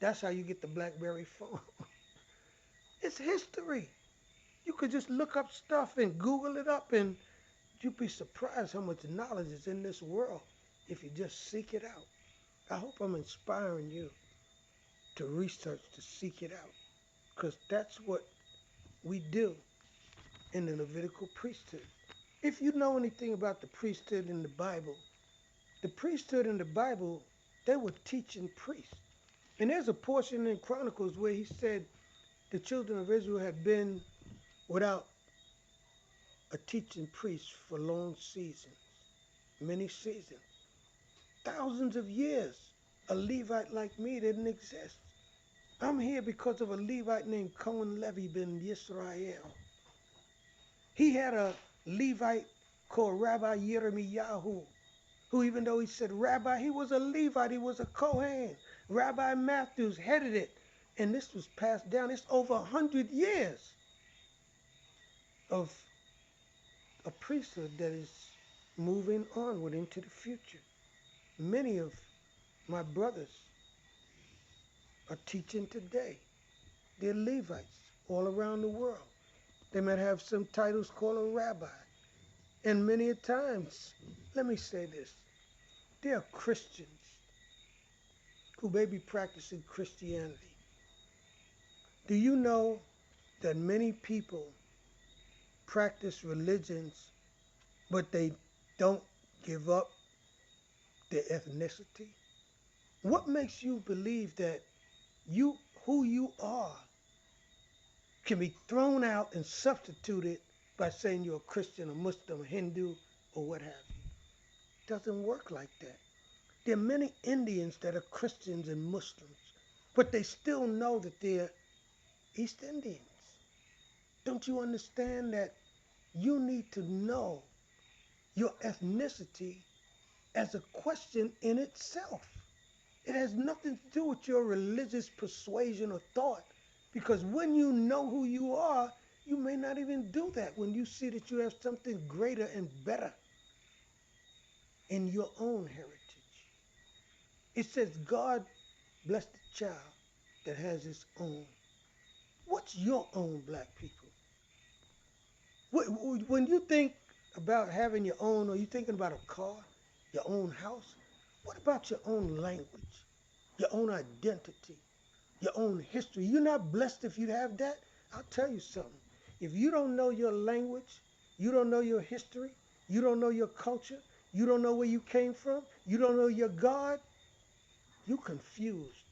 That's how you get the BlackBerry phone. It's history. You could just look up stuff and Google it up, and you'd be surprised how much knowledge is in this world if you just seek it out. I hope I'm inspiring you to research, to seek it out, because that's what we do in the Levitical priesthood. If you know anything about the priesthood in the priesthood in the Bible, they were teaching priests. And there's a portion in Chronicles where he said the children of Israel had been without a teaching priest for long seasons, many seasons, thousands of years. A Levite like me didn't exist. I'm here because of a Levite named Cohane Levi ben Yisrael. He had a Levite called Rabbi Yirmiyahu, who, even though he said Rabbi, he was a Levite, he was a Cohane. Rabbi Matthews headed it, and this was passed down. It's over 100 years of a priesthood that is moving onward into the future. Many of my brothers are teaching today. They're Levites all around the world. They might have some titles called a rabbi. And many a times, let me say this, there are Christians who may be practicing Christianity. Do you know that many people practice religions, but they don't give up their ethnicity? What makes you believe that who you are can be thrown out and substituted by saying you're a Christian, a Muslim, a Hindu, or what have you? It doesn't work like that. There are many Indians that are Christians and Muslims, but they still know that they're East Indians. Don't you understand that you need to know your ethnicity as a question in itself? It has nothing to do with your religious persuasion or thought, because when you know who you are, you may not even do that when you see that you have something greater and better in your own heritage. It says God bless the child that has its own. What's your own, black people? When you think about having your own, or you thinking about a car, your own house, what about your own language, your own identity, your own history? You're not blessed if you have that. I'll tell you something. If you don't know your language, you don't know your history, you don't know your culture, you don't know where you came from, you don't know your God, you confused,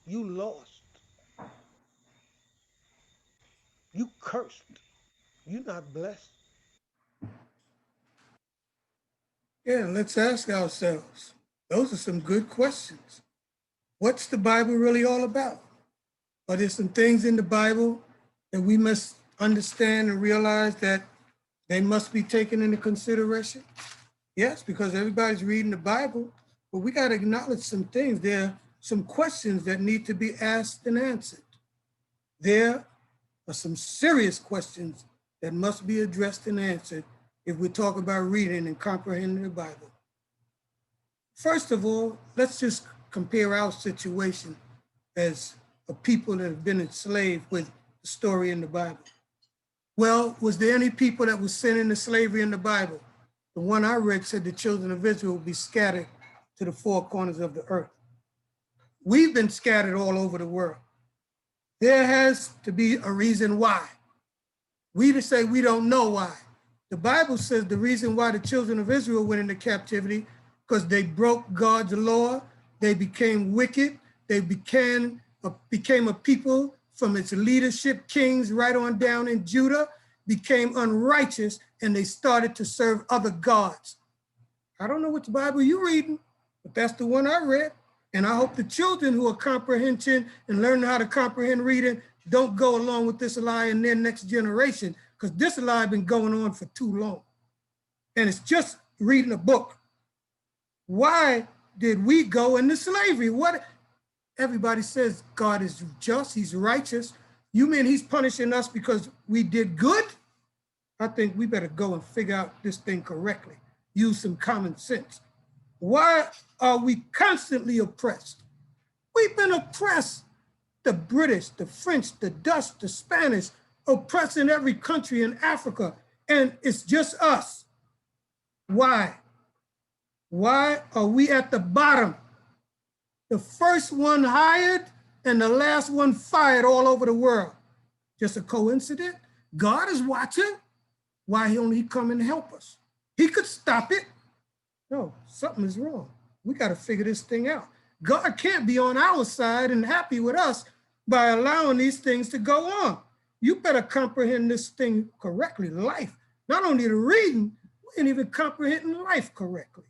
you lost, you cursed, you're not blessed. Yeah, let's ask ourselves. Those are some good questions. What's the Bible really all about? Are there some things in the Bible that we must understand and realize that they must be taken into consideration? Yes, because everybody's reading the Bible, but we got to acknowledge some things. There are some questions that need to be asked and answered. There are some serious questions that must be addressed and answered if we talk about reading and comprehending the Bible. First of all, let's just compare our situation as a people that have been enslaved with the story in the Bible. Well, was there any people that was sent into slavery in the Bible? The one I read said the children of Israel will be scattered to the four corners of the earth. We've been scattered all over the world. There has to be a reason why. We just say we don't know why. The Bible says the reason why the children of Israel went into captivity because they broke God's law, they became wicked, they became a people from its leadership, kings right on down in Judah, became unrighteous, and they started to serve other gods. I don't know which Bible you're reading, but that's the one I read. And I hope the children who are comprehension and learning how to comprehend reading don't go along with this lie in their next generation, because this lie has been going on for too long. And it's just reading a book. Why did we go into slavery? What? Everybody says God is just, he's righteous. You mean he's punishing us because we did good? I think we better go and figure out this thing correctly. Use some common sense. Why are we constantly oppressed? We've been oppressed. The British, the French, the Dutch, the Spanish, oppressing every country in Africa, and it's just us. Why? Why are we at the bottom? The first one hired and the last one fired all over the world. Just a coincidence? God is watching. Why don't he come and help us? He could stop it. No, something is wrong. We got to figure this thing out. God can't be on our side and happy with us by allowing these things to go on. You better comprehend this thing correctly, life. Not only the reading, we ain't even comprehending life correctly.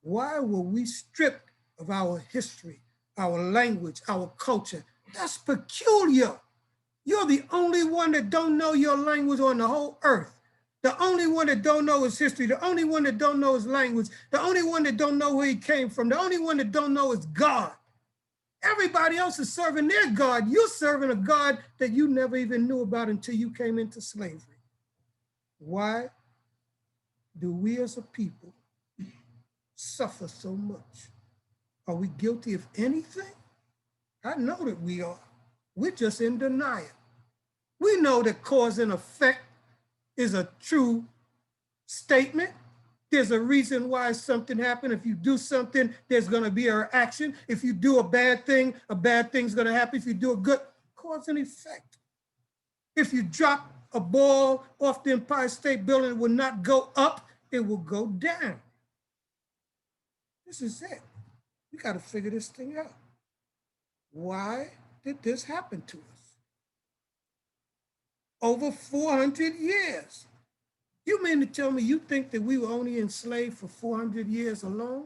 Why were we stripped of our history, our language, our culture? That's peculiar. You're the only one that don't know your language on the whole earth. The only one that don't know his history, the only one that don't know his language, the only one that don't know where he came from, the only one that don't know is God. Everybody else is serving their God. You're serving a God that you never even knew about until you came into slavery. Why do we as a people suffer so much? Are we guilty of anything? I know that we are. We're just in denial. We know that cause and effect is a true statement. There's a reason why something happened. If you do something, there's going to be an action. If you do a bad thing's going to happen. If you do a good, cause and effect. If you drop a ball off the Empire State Building, it will not go up, it will go down. This is it. We got to figure this thing out. Why did this happen to us? Over 400 years. You mean to tell me you think that we were only enslaved for 400 years alone?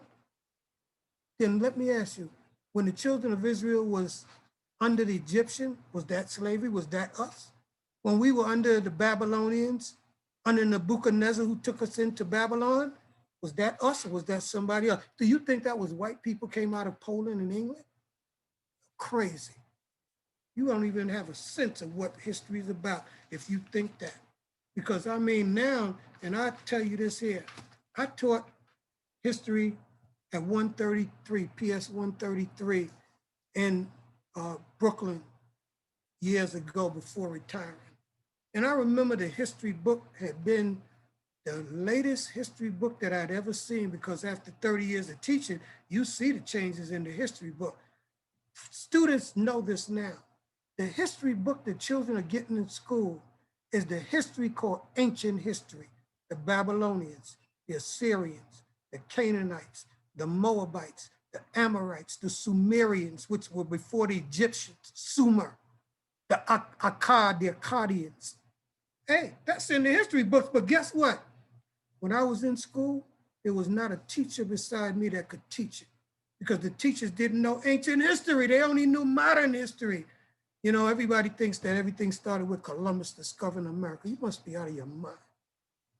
Then let me ask you, when the children of Israel was under the Egyptian, was that slavery? Was that us? When we were under the Babylonians, under Nebuchadnezzar who took us into Babylon, was that us or was that somebody else? Do you think that was white people came out of Poland and England? Crazy. You don't even have a sense of what history is about if you think that. Because I mean now, and I tell you this here, I taught history at 133, PS 133, and Brooklyn years ago before retiring. And I remember the history book had been the latest history book that I'd ever seen, because after 30 years of teaching, you see the changes in the history book. Students know this now. The history book that children are getting in school is the history called ancient history. The Babylonians, the Assyrians, the Canaanites, the Moabites, the Amorites, the Sumerians, which were before the Egyptians, Sumer, the Akkad, the Akkadians. Hey, that's in the history books, but guess what? When I was in school, there was not a teacher beside me that could teach it, because the teachers didn't know ancient history. They only knew modern history. You know, everybody thinks that everything started with Columbus discovering America. You must be out of your mind.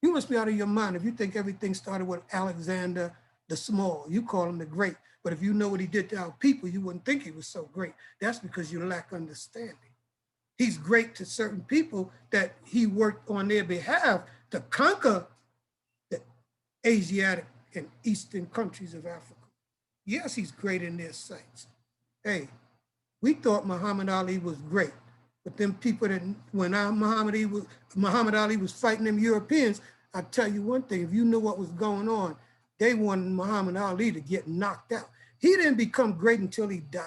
You must be out of your mind if you think everything started with Alexander the Small. You call him the Great. But if you know what he did to our people, you wouldn't think he was so great. That's because you lack understanding. He's great to certain people that he worked on their behalf to conquer the Asiatic and Eastern countries of Africa. Yes, he's great in their sights. Hey, we thought Muhammad Ali was great, but them people that, when Muhammad Ali was fighting them Europeans, I tell you one thing, if you knew what was going on, they wanted Muhammad Ali to get knocked out. He didn't become great until he died.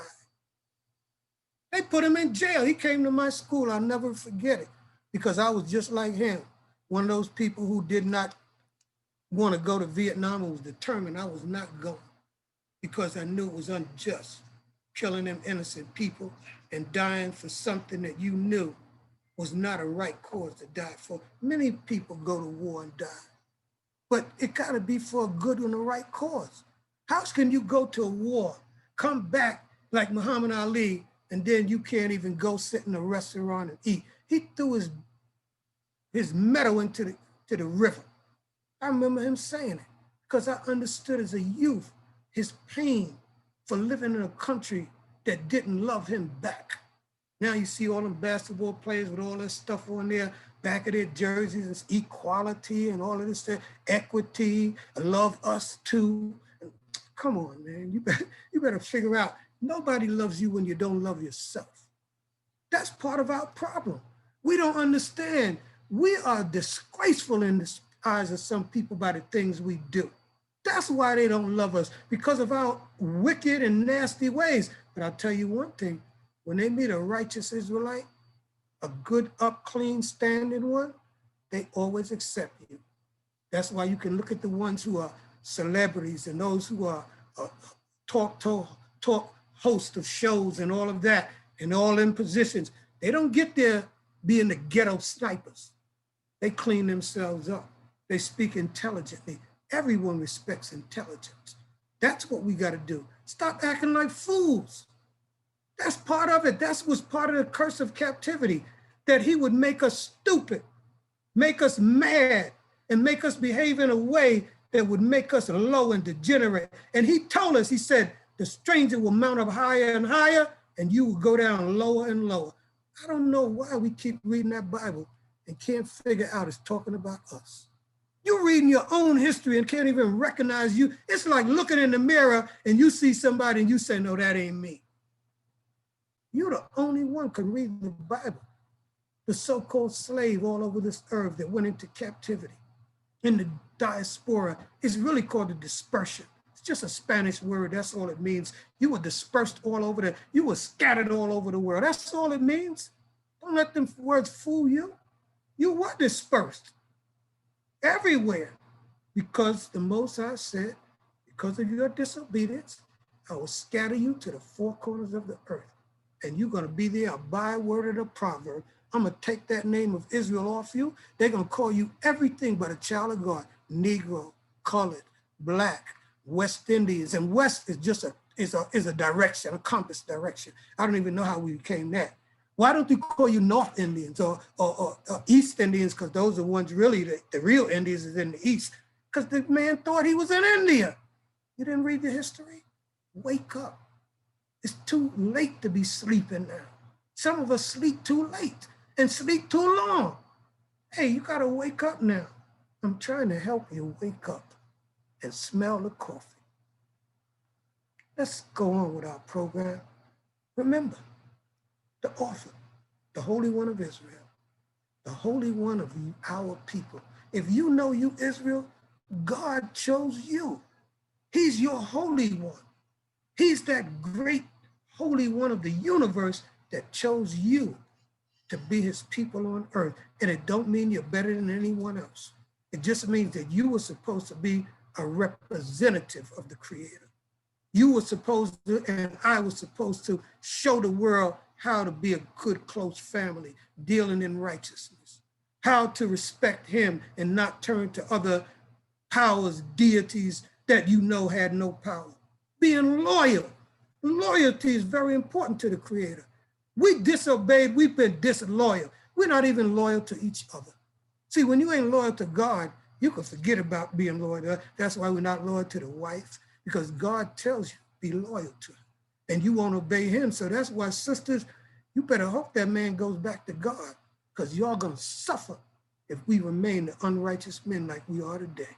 They put him in jail. He came to my school. I'll never forget it, because I was just like him, one of those people who did not want to go to Vietnam and was determined I was not going, because I knew it was unjust, killing them innocent people and dying for something that you knew was not a right cause to die for. Many people go to war and die, but it gotta be for a good and a right cause. How can you go to a war, come back like Muhammad Ali, and then you can't even go sit in a restaurant and eat? He threw his medal into the river. I remember him saying it, because I understood as a youth his pain for living in a country that didn't love him back. Now you see all them basketball players with all this stuff on their back of their jerseys, it's equality and all of this stuff, equity, love us too. Come on, man, you better figure out, nobody loves you when you don't love yourself. That's part of our problem. We don't understand. We are disgraceful in the eyes of some people by the things we do. That's why they don't love us, because of our wicked and nasty ways. But I'll tell you one thing, when they meet a righteous Israelite, a good, up, clean, standing one, they always accept you. That's why you can look at the ones who are celebrities and those who are talk hosts of shows and all of that, and all in positions. They don't get there being the ghetto snipers. They clean themselves up. They speak intelligently. Everyone respects intelligence. That's what we got to do. Stop acting like fools. That's part of it. That's what's part of the curse of captivity, that he would make us stupid, make us mad, and make us behave in a way that would make us low and degenerate. And he told us, he said, the stranger will mount up higher and higher, and you will go down lower and lower. I don't know why we keep reading that Bible and can't figure out it's talking about us. You're reading your own history and can't even recognize you. It's like looking in the mirror and you see somebody and you say, no, that ain't me. You're the only one can read the Bible. The so-called slave all over this earth that went into captivity in the diaspora is really called the dispersion. It's just a Spanish word. That's all it means. You were dispersed all over you were scattered all over the world. That's all it means. Don't let them words fool you. You were dispersed everywhere, because the Most High said, because of your disobedience, I will scatter you to the four corners of the earth. And you're going to be there, a byword of the proverb. I'm going to take that name of Israel off you. They're going to call you everything but a child of God. Negro, colored, black, West Indians. And West is just a direction, a compass direction. I don't even know how we became that. Why don't they call you North Indians or East Indians? Because those are ones really, the real Indians is in the East. Because the man thought he was in India. You didn't read the history? Wake up. It's too late to be sleeping now. Some of us sleep too late and sleep too long. Hey, you gotta wake up now. I'm trying to help you wake up and smell the coffee. Let's go on with our program. Remember, the author, the Holy One of Israel, the Holy One of our people. If you know you Israel, God chose you. He's your Holy One. He's that great Holy One of the universe that chose you to be his people on earth. And it don't mean you're better than anyone else. It just means that you were supposed to be a representative of the Creator. You were supposed to, and I was supposed to show the world how to be a good, close family, dealing in righteousness, how to respect him and not turn to other powers, deities that you know had no power. Being loyal. Loyalty is very important to the Creator. We disobeyed, we've been disloyal. We're not even loyal to each other. See, when you ain't loyal to God, you can forget about being loyal. That's why we're not loyal to the wife, because God tells you, be loyal to him. And you won't obey him. So that's why, sisters, you better hope that man goes back to God, because y'all gonna suffer if we remain the unrighteous men like we are today.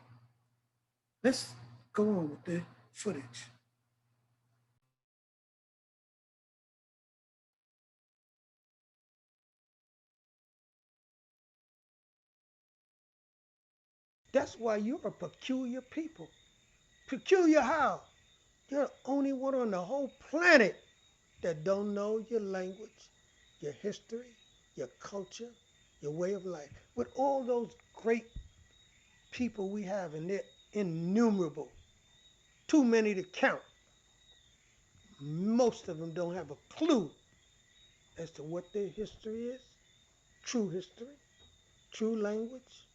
Let's go on with the footage. That's why you're a peculiar people. Peculiar how? You're the only one on the whole planet that don't know your language, your history, your culture, your way of life. With all those great people we have, and they're innumerable, too many to count, most of them don't have a clue as to what their history is, true history, true language,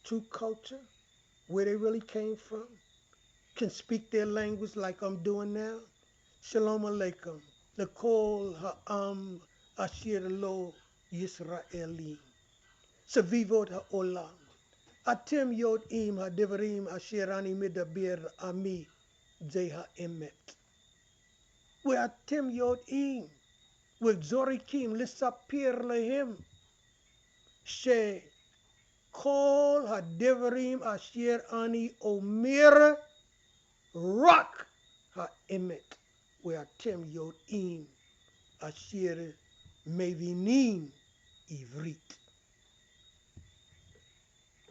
true culture, where they really came from, can speak their language like I'm doing now. Shalom Aleichem. Lekol ha'am asher lo Yisraelim. Savivot ha'olam. Atem yodim ha'devarim asher ani medaber ami ze ha'emet. Ve'atem yodim ve'zorikim lisapir lehem she kol ha'devarim asher ani omer rak ha'emet. Ve'atem yodim asher mevinim ivrit.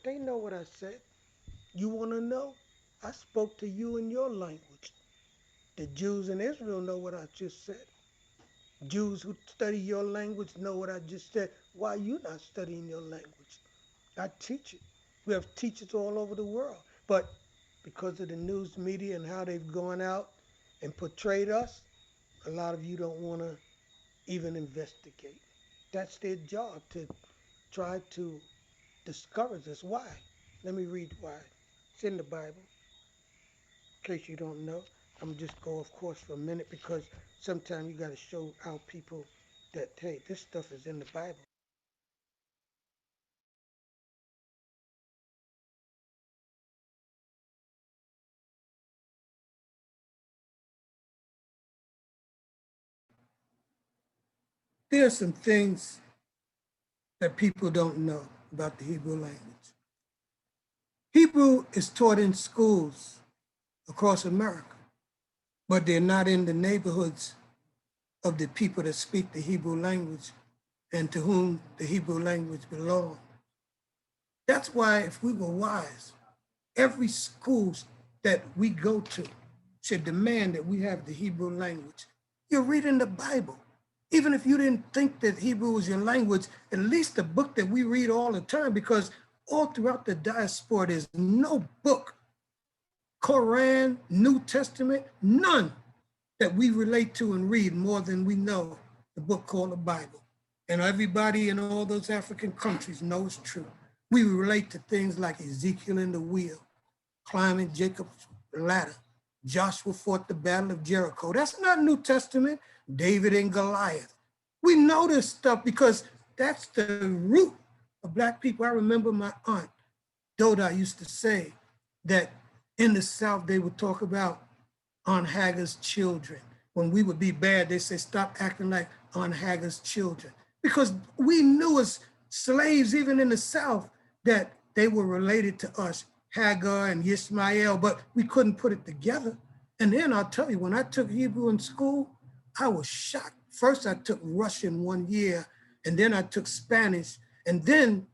They know what I said. You want to know? I spoke to you in your language. The Jews in Israel know what I just said. Jews who study your language know what I just said. Why are you not studying your language? I teach it. We have teachers all over the world. But because of the news media and how they've gone out and portrayed us, a lot of you don't want to even investigate. That's their job, to try to discourage us. Why? Let me read why. It's in the Bible. In case you don't know, I'm just go off course for a minute, because sometimes you got to show our people that, hey, this stuff is in the Bible. There are some things that people don't know about the Hebrew language. Hebrew is taught in schools across America, but they're not in the neighborhoods of the people that speak the Hebrew language and to whom the Hebrew language belongs. That's why, if we were wise, every school that we go to should demand that we have the Hebrew language. You're reading the Bible. Even if you didn't think that Hebrew was your language, at least the book that we read all the time, because all throughout the diaspora, there's no book, Cohane, New Testament, none that we relate to and read more than we know the book called the Bible. And everybody in all those African countries knows it's true. We relate to things like Ezekiel and the wheel, climbing Jacob's ladder, Joshua fought the battle of Jericho. That's not New Testament. David and Goliath. We know this stuff because that's the root of Black people. I remember my aunt, Doda, used to say that in the South, they would talk about Aunt Hagar's children. When we would be bad, they say, stop acting like Aunt Hagar's children. Because we knew as slaves, even in the South, that they were related to us, Hagar and Ishmael, but we couldn't put it together. And then I'll tell you, when I took Hebrew in school, I was shocked First, I took Russian 1 year, and then I took Spanish, and then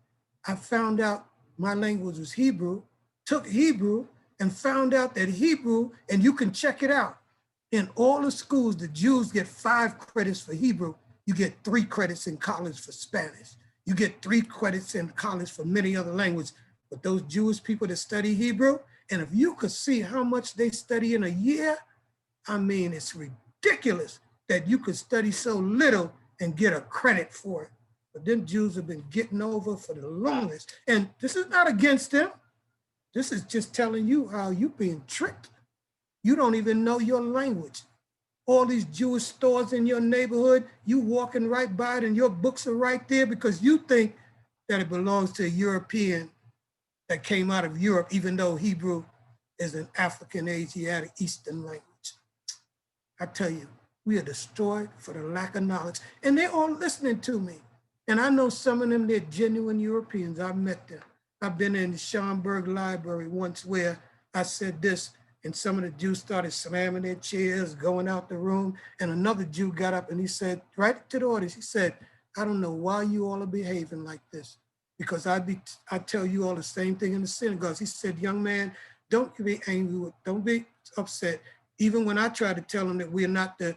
I found out my language was Hebrew, took Hebrew, and found out that Hebrew, and you can check it out, in all the schools, the Jews get 5 credits for Hebrew. You get 3 credits in college for Spanish. You get 3 credits in college for many other languages. But those Jewish people that study Hebrew, and if you could see how much they study in a year, I mean, it's ridiculous that you could study so little and get a credit for it. But then Jews have been getting over for the longest. And this is not against them. This is just telling you how you're being tricked. You don't even know your language. All these Jewish stores in your neighborhood, you walking right by it and your books are right there because you think that it belongs to a European that came out of Europe, even though Hebrew is an African, Asiatic, Eastern language. I tell you, we are destroyed for the lack of knowledge. And they're all listening to me. And I know some of them, they're genuine Europeans. I've met them. I've been in the Schomburg Library once where I said this, and some of the Jews started slamming their chairs, going out the room. And another Jew got up and he said, right to the audience, he said, I don't know why you all are behaving like this, because I tell you all the same thing in the synagogues. He said, young man, don't be angry, don't be upset. Even when I try to tell them that we're not the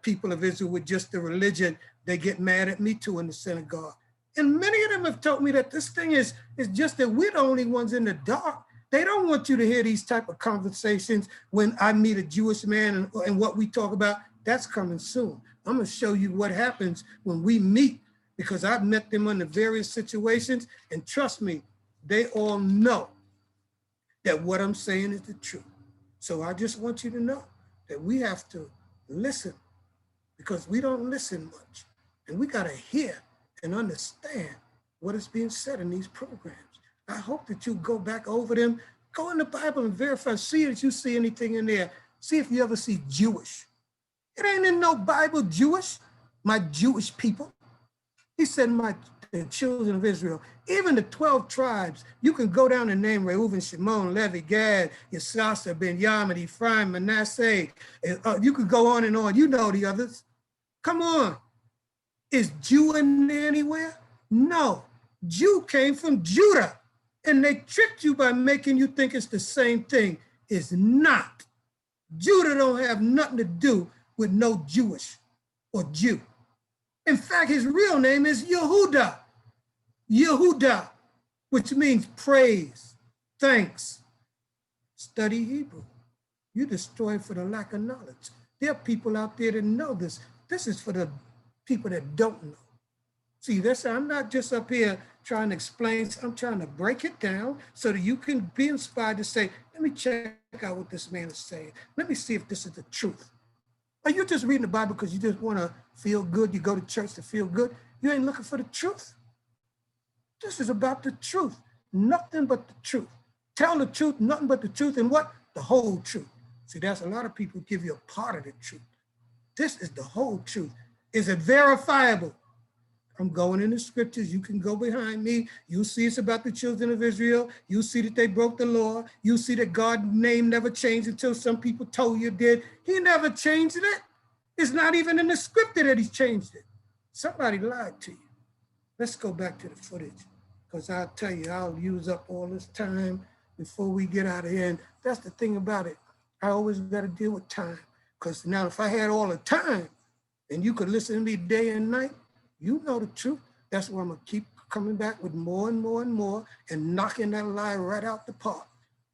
people of Israel, we're just the religion, they get mad at me too in the synagogue. And many of them have told me that this thing is just that we're the only ones in the dark. They don't want you to hear these type of conversations when I meet a Jewish man and what we talk about. That's coming soon. I'm gonna show you what happens when we meet, because I've met them under various situations, and trust me, they all know that what I'm saying is the truth. So I just want you to know that we have to listen, because we don't listen much, and we gotta hear and understand what is being said in these programs. I hope that you go back over them, go in the Bible and verify, see if you see anything in there. See if you ever see Jewish. It ain't in no Bible Jewish, my Jewish people. He said, the children of Israel, even the 12 tribes, you can go down and name Reuben, Shimon, Levi, Gad, Yisachar, Benjamin, Ephraim, Manasseh. You could go on and on. You know the others. Come on. Is Jew in there anywhere? No. Jew came from Judah. And they tricked you by making you think it's the same thing. It's not. Judah don't have nothing to do with no Jewish or Jew. In fact, his real name is Yehuda. Yehuda, which means praise, thanks. Study Hebrew. You destroy for the lack of knowledge. There are people out there that know this. This is for the people that don't know. See, I'm not just up here trying to explain, I'm trying to break it down so that you can be inspired to say, let me check out what this man is saying. Let me see if this is the truth. Are you just reading the Bible because you just want to feel good? You go to church to feel good? You ain't looking for the truth. This is about the truth, nothing but the truth. Tell the truth, nothing but the truth, and what? The whole truth. See, that's a lot of people give you a part of the truth. This is the whole truth. Is it verifiable? I'm going in the scriptures. You can go behind me. You'll see it's about the children of Israel. You'll see that they broke the law. You'll see that God's name never changed until some people told you it did. He never changed it. It's not even in the scripture that he changed it. Somebody lied to you. Let's go back to the footage, because I'll tell you, I'll use up all this time before we get out of here. And that's the thing about it. I always got to deal with time, because now if I had all the time and you could listen to me day and night, you know the truth. That's why I'm gonna keep coming back with more and more and more and knocking that lie right out the park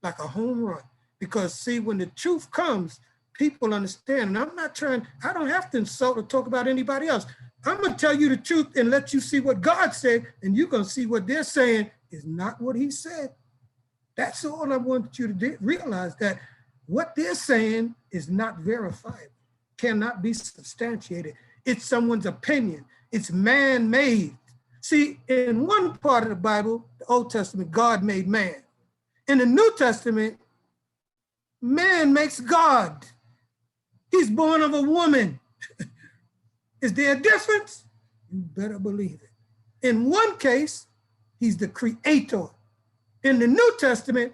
like a home run. Because see, when the truth comes, people understand. And I don't have to insult or talk about anybody else. I'm gonna tell you the truth and let you see what God said, and you're gonna see what they're saying is not what he said. That's all I want you to realize, that what they're saying is not verifiable, cannot be substantiated. It's someone's opinion. It's man-made. See, in one part of the Bible, the Old Testament, God made man. In the New Testament, man makes God. He's born of a woman. Is there a difference? You better believe it. In one case, he's the creator. In the New Testament,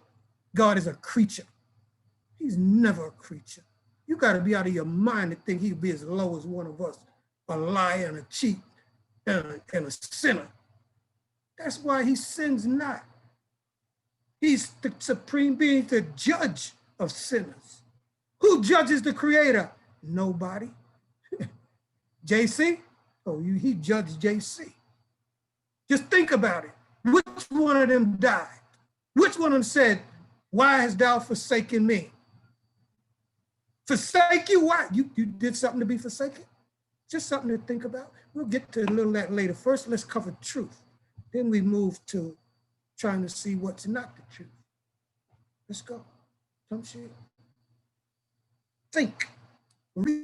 God is a creature. He's never a creature. You got to be out of your mind to think he'd be as low as one of us, a liar and a cheat and a sinner. That's why he sins not. He's the supreme being, the judge of sinners. Who judges the creator? Nobody. JC? Oh, he judged JC. Just think about it. Which one of them died? Which one of them said, why hast thou forsaken me? Forsake you? Why? You did something to be forsaken? Just something to think about. We'll get to a little that later. First, let's cover truth. Then we move to trying to see what's not the truth. Let's go. Don't you? Think. Read.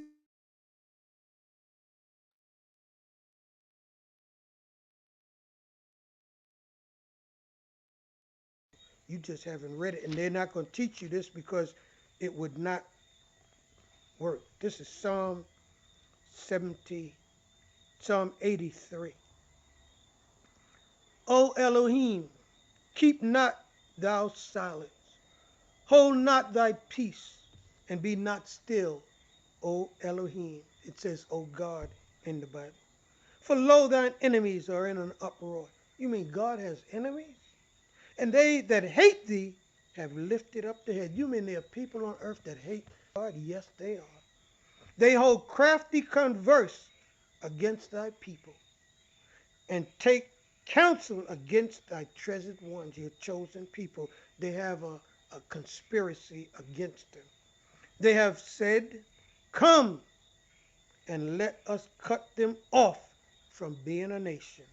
You just haven't read it, and they're not going to teach you this because it would not work. This is Psalm 83. O Elohim, keep not thou silence. Hold not thy peace, and be not still, O Elohim. It says, O God, in the Bible. For lo, thine enemies are in an uproar. You mean God has enemies? And they that hate thee have lifted up the head. You mean there are people on earth that hate God? Yes, they are. They hold crafty converse against thy people, and take counsel against thy treasured ones, your chosen people. They have a conspiracy against them. They have said, come and let us cut them off from being a nation,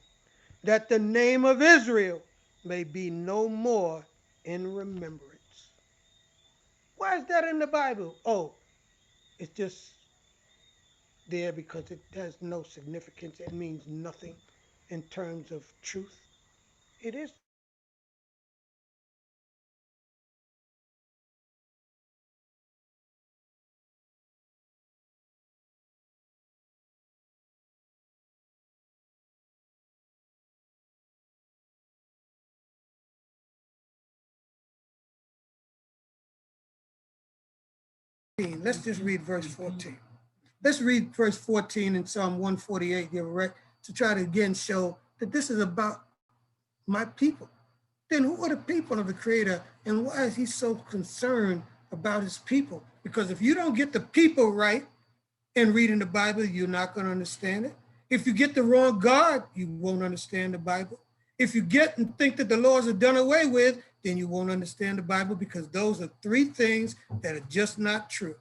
that the name of Israel may be no more in remembrance. Why is that in the Bible? Oh, it's just there because it has no significance. It means nothing in terms of truth. It is. Let's just read verse 14. Let's read verse 14 in Psalm 148, to try to again show that this is about my people. Then who are the people of the Creator, and why is he so concerned about his people? Because if you don't get the people right in reading the Bible, you're not going to understand it. If you get the wrong God, you won't understand the Bible. If you get and think that the laws are done away with, then you won't understand the Bible, because those are three things that are just not true.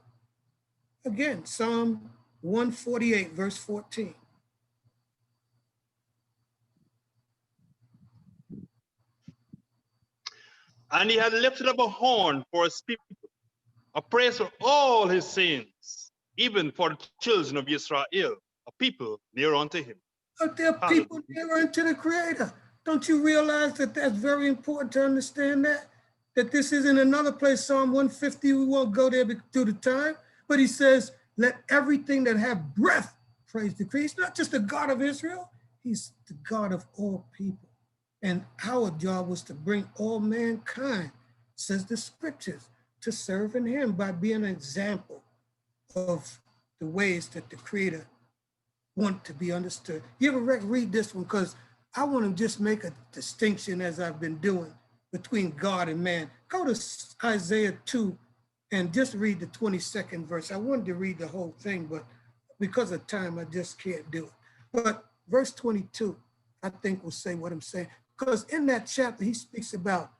Again, Psalm 148, verse 14. And he had lifted up a horn for his people, a praise for all his saints, even for the children of Israel, a people near unto him. But there are people nearer unto the Creator. Don't you realize that that's very important to understand that? That this is in another place, Psalm 150, we won't go there due to time, but he says, let everything that have breath praise the Creator. He's not just the God of Israel, he's the God of all people. And our job was to bring all mankind, says the scriptures, to serve in him by being an example of the ways that the Creator want to be understood. You ever read this one? Because I want to just make a distinction, as I've been doing, between God and man. Go to Isaiah 2 and just read the 22nd verse. I wanted to read the whole thing, but because of time, I just can't do it. But verse 22, I think will say what I'm saying. Because in that chapter, he speaks about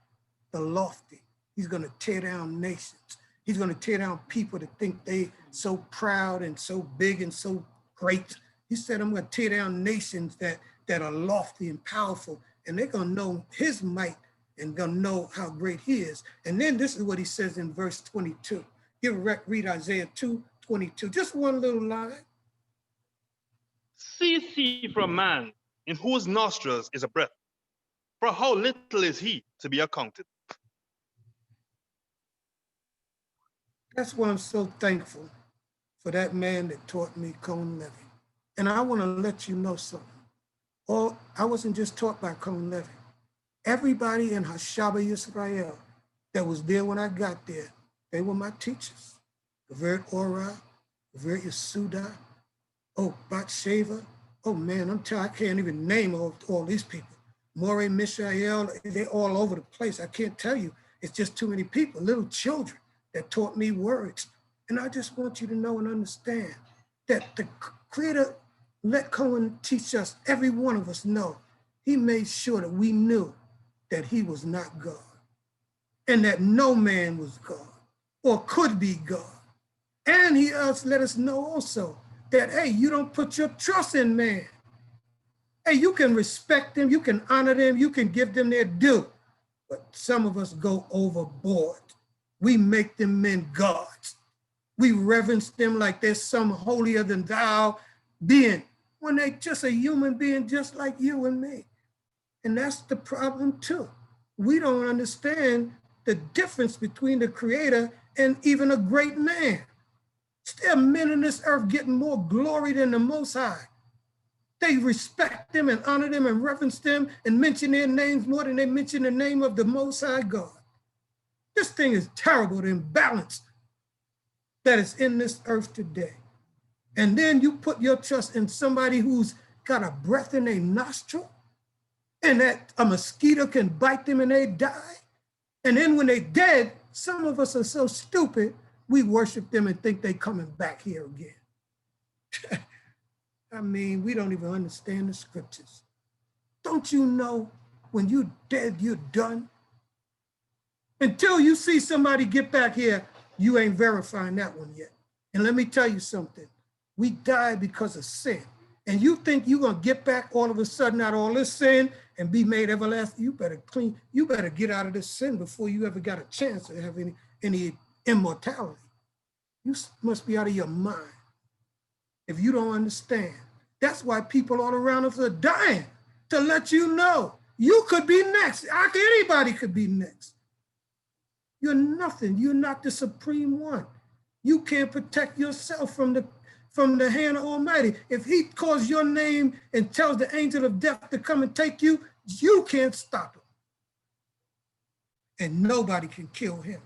the lofty. He's going to tear down nations. He's going to tear down people that think they so proud and so big and so great. He said, I'm going to tear down nations that are lofty and powerful, and they're going to know his might and going to know how great he is. And then this is what he says in verse 22. Read Isaiah 2:22, just one little line. Cease ye from man, in whose nostrils is a breath, for how little is he to be accounted. That's why I'm so thankful for that man that taught me, Cohane Levi. And I want to let you know something. I wasn't just taught by Cohane Levi. Everybody in Hashaba Yisrael that was there when I got there, they were my teachers. Gevert Ora, Gevert Yasuda, oh, Bathsheba. Oh man, I'm telling you, I can't even name all these people. Moreh, Mishael, they're all over the place. I can't tell you. It's just too many people, little children that taught me words. And I just want you to know and understand that the Creator let Cohen teach us, every one of us know, he made sure that we knew that he was not God and that no man was God or could be God. And he let us know also that, hey, you don't put your trust in man. Hey, you can respect them, you can honor them, you can give them their due. But some of us go overboard. We make them men gods. We reverence them like they're some holier than thou being, when they're just a human being just like you and me. And that's the problem too. We don't understand the difference between the Creator and even a great man. There are men in this earth getting more glory than the Most High. They respect them and honor them and reverence them and mention their names more than they mention the name of the Most High God. This thing is terrible, the imbalance that is in this earth today. And then you put your trust in somebody who's got a breath in their nostril and that a mosquito can bite them and they die. And then when they're dead, some of us are so stupid, we worship them and think they're coming back here again. I mean, we don't even understand the scriptures. Don't you know when you're dead, you're done? Until you see somebody get back here, you ain't verifying that one yet. And let me tell you something. We die because of sin. And you think you're going to get back all of a sudden out of all this sin and be made everlasting? You better get out of this sin before you ever got a chance to have any immortality. You must be out of your mind if you don't understand. That's why people all around us are dying, to let you know you could be next. Anybody could be next. You're nothing. You're not the supreme one. You can't protect yourself from the hand of Almighty. If he calls your name and tells the angel of death to come and take you, you can't stop him. And nobody can kill him.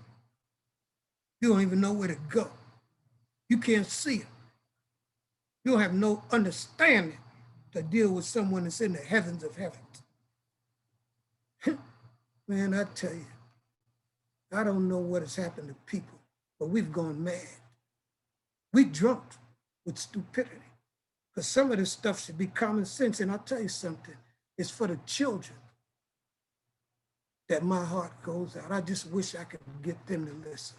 You don't even know where to go. You can't see him. You don't have no understanding to deal with someone that's in the heavens of heavens. Man, I tell you, I don't know what has happened to people, but we've gone mad. We drunk with stupidity. Because some of this stuff should be common sense. And I'll tell you something, it's for the children that my heart goes out. I just wish I could get them to listen.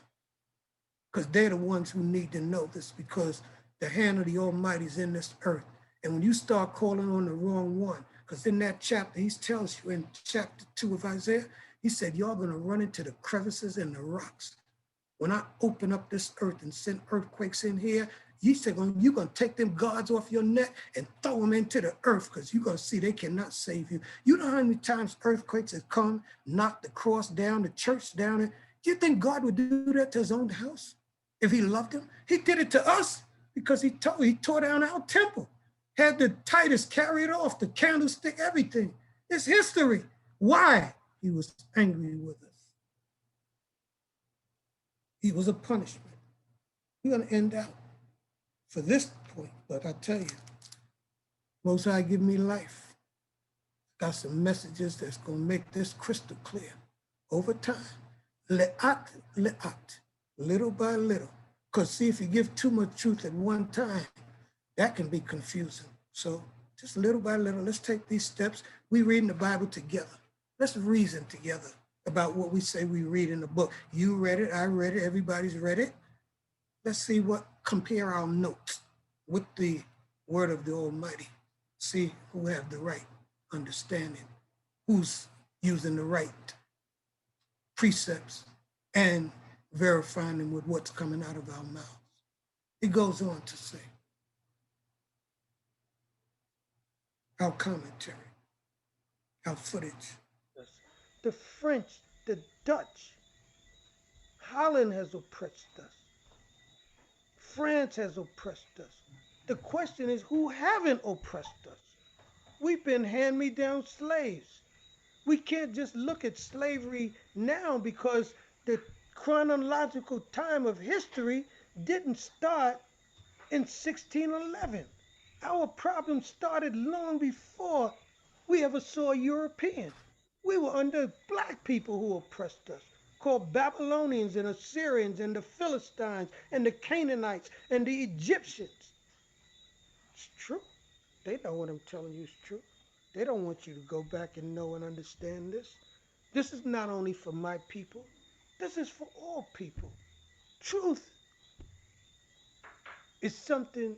Because they're the ones who need to know this, because the hand of the Almighty is in this earth. And when you start calling on the wrong one, because in that chapter, he tells you in chapter 2 of Isaiah, he said, y'all gonna run into the crevices and the rocks. When I open up this earth and send earthquakes in here, he said, you're gonna take them guards off your neck and throw them into the earth, because you're gonna see they cannot save you. You know how many times earthquakes have come, knocked the cross down, the church down? Do you think God would do that to his own house if he loved him? He did it to us because he tore down our temple, had the Titus carry it off, the candlestick, everything. It's history. Why? He was angry with us. He was a punishment. We're going to end out for this point, but I tell you, Most High give me life. Got some messages that's going to make this crystal clear over time. Le'at, little by little. Because see, if you give too much truth at one time, that can be confusing. So just little by little, let's take these steps. We reading the Bible together. Let's reason together about what we say we read in the book. You read it, I read it, everybody's read it. Let's see compare our notes with the word of the Almighty. See who have the right understanding, who's using the right precepts and verifying them with what's coming out of our mouths. It goes on to say, our commentary, our footage. The French, the Dutch, Holland has oppressed us. France has oppressed us. The question is, who haven't oppressed us? We've been hand-me-down slaves. We can't just look at slavery now because the chronological time of history didn't start in 1611. Our problem started long before we ever saw Europeans. We were under black people who oppressed us, called Babylonians and Assyrians and the Philistines and the Canaanites and the Egyptians. It's true. They know what I'm telling you is true. They don't want you to go back and know and understand this. This is not only for my people, this is for all people. Truth is something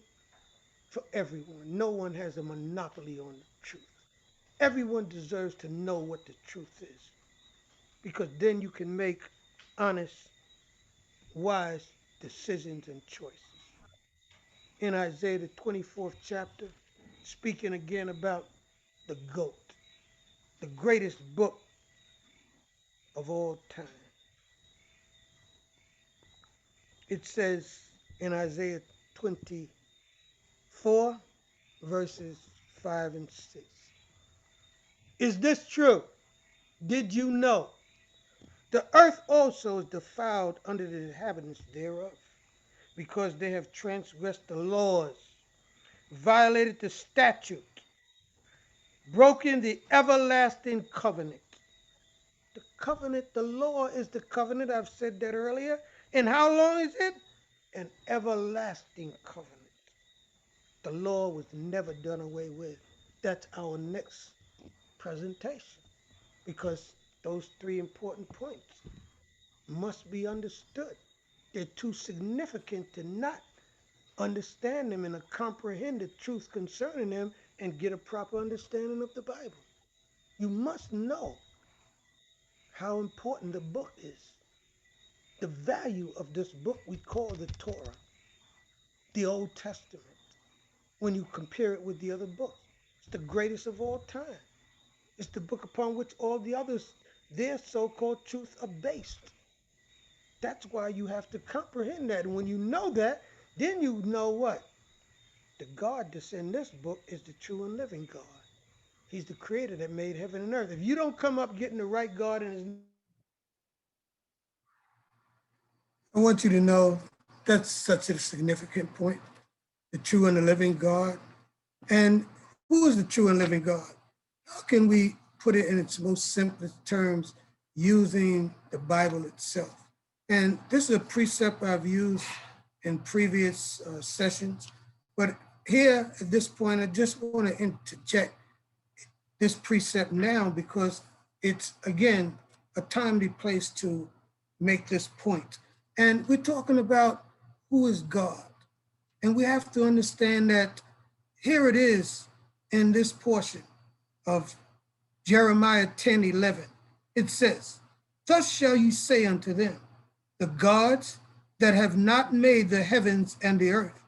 for everyone. No one has a monopoly on the truth. Everyone deserves to know what the truth is because then you can make honest, wise decisions and choices. In Isaiah, the 24th chapter, speaking again about the GOAT, the greatest book of all time, it says in Isaiah 24, verses 5 and 6. Is this true? Did you know? The earth also is defiled under the inhabitants thereof, because they have transgressed the laws, violated the statute, broken the everlasting covenant. The covenant, the law is the covenant. I've said that earlier. And how long is it? An everlasting covenant. The law was never done away with. That's our next presentation because those three important points must be understood. They're too significant to not understand them and to comprehend the truth concerning them and get a proper understanding of the Bible. You must know how important the book is. The value of this book we call the Torah, the Old Testament, when you compare it with the other books. It's the greatest of all time. It's the book upon which all the others, their so-called truth, are based. That's why you have to comprehend that. And when you know that, then you know what? The God that's in this book is the true and living God. He's the creator that made heaven and earth. If you don't come up getting the right God in his I want you to know that's such a significant point, the true and the living God. And who is the true and living God? How can we put it in its most simplest terms using the Bible itself? And this is a precept I've used in previous sessions, but here at this point, I just want to interject this precept now because it's, again, a timely place to make this point. And we're talking about who is God. And we have to understand that here it is in this portion of Jeremiah 10:11. It says, "Thus shall you say unto them, the gods that have not made the heavens and the earth,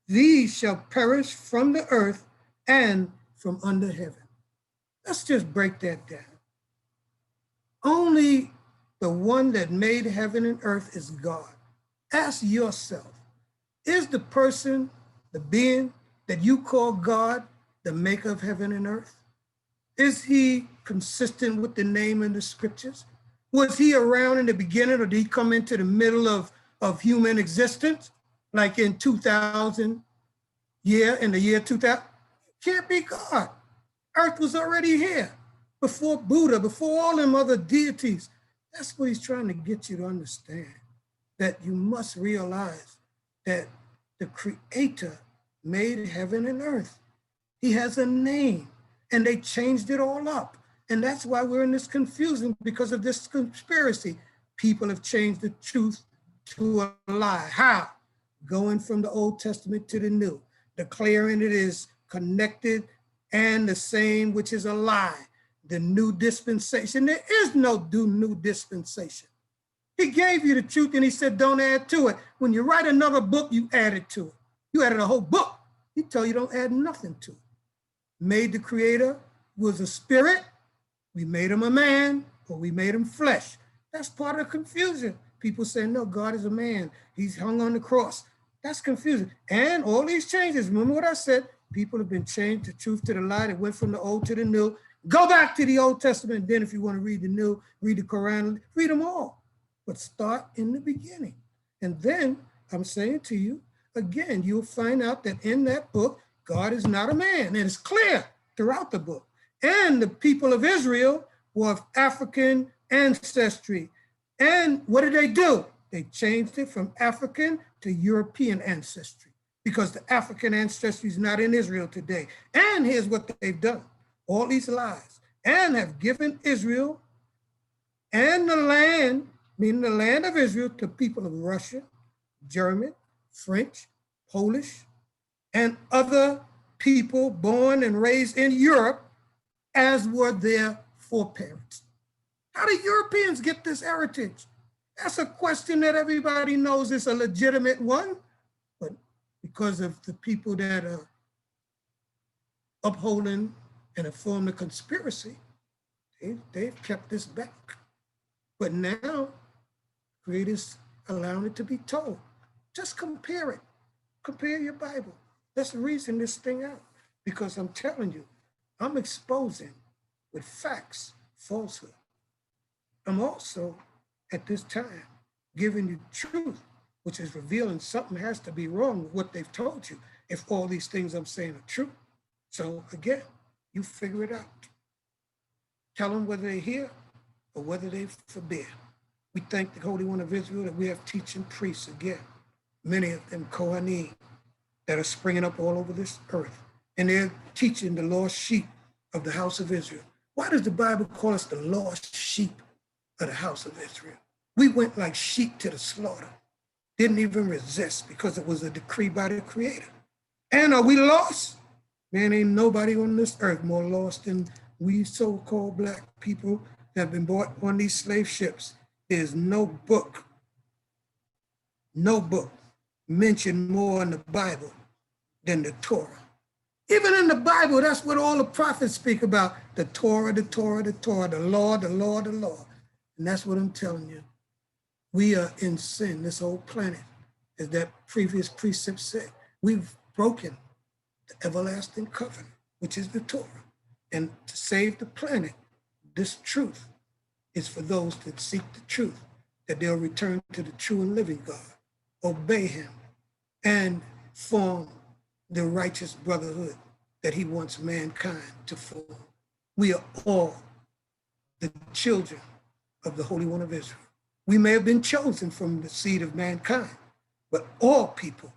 these shall perish from the earth and from under heaven." Let's just break that down. Only the one that made heaven and earth is God. Ask yourself, is the person, the being that you call God, the maker of heaven and earth? Is he consistent with the name in the scriptures? Was he around in the beginning, or did he come into the middle of human existence, like in 2000, in the year 2000? Can't be God. Earth was already here before Buddha, before all them other deities. That's what he's trying to get you to understand, that you must realize that the Creator made heaven and earth. He has a name, and they changed it all up. And that's why we're in this confusion, because of this conspiracy. People have changed the truth to a lie. How? Going from the Old Testament to the New, declaring it is connected and the same, which is a lie. The new dispensation, there is no new dispensation. He gave you the truth and he said, don't add to it. When you write another book, you add it to it. You added a whole book. He told you don't add nothing to it. Made the Creator was a spirit. We made him a man, or we made him flesh. That's part of the confusion. People say, no, God is a man. He's hung on the cross. That's confusing. And all these changes, remember what I said? People have been changed, the truth to the lie. It went from the old to the new. Go back to the Old Testament. Then if you want to read the new, read the Quran, read them all. but start in the beginning. And then I'm saying to you, again, you'll find out that in that book, God is not a man. And it's clear throughout the book. And the people of Israel were of African ancestry. And what did they do? They changed it from African to European ancestry because the African ancestry is not in Israel today. And here's what they've done. All these lies, and have given Israel and the land, meaning the land of Israel, to people of Russia, German, French, Polish, and other people born and raised in Europe, as were their foreparents. How did Europeans get this heritage? That's a question that everybody knows is a legitimate one, but because of the people that are upholding and have formed a conspiracy, they've kept this back. But now, creators allowing it to be told. Just compare it. Compare your Bible. Let's reason this thing out. Because I'm telling you, I'm exposing with facts falsehood. I'm also, at this time, giving you truth, which is revealing something has to be wrong with what they've told you if all these things I'm saying are true. So again, you figure it out. Tell them whether they hear or whether they forbid. We thank the Holy One of Israel that we have teaching priests again, many of them Cohane, that are springing up all over this earth. And they're teaching the lost sheep of the house of Israel. Why does the Bible call us the lost sheep of the house of Israel? We went like sheep to the slaughter, didn't even resist because it was a decree by the Creator. And are we lost? Man, ain't nobody on this earth more lost than we so-called Black people that have been bought on these slave ships. There's no book mentioned more in the Bible than the Torah. Even in the Bible, that's what all the prophets speak about, the Torah, the Torah, the Torah, the law, the law, the law. And that's what I'm telling you. We are in sin, this whole planet, as that previous precept said. We've broken the everlasting covenant, which is the Torah. And to save the planet, this truth is for those that seek the truth, that they'll return to the true and living God, obey him, and form the righteous brotherhood that he wants mankind to form. We are all the children of the Holy One of Israel. We may have been chosen from the seed of mankind, but all people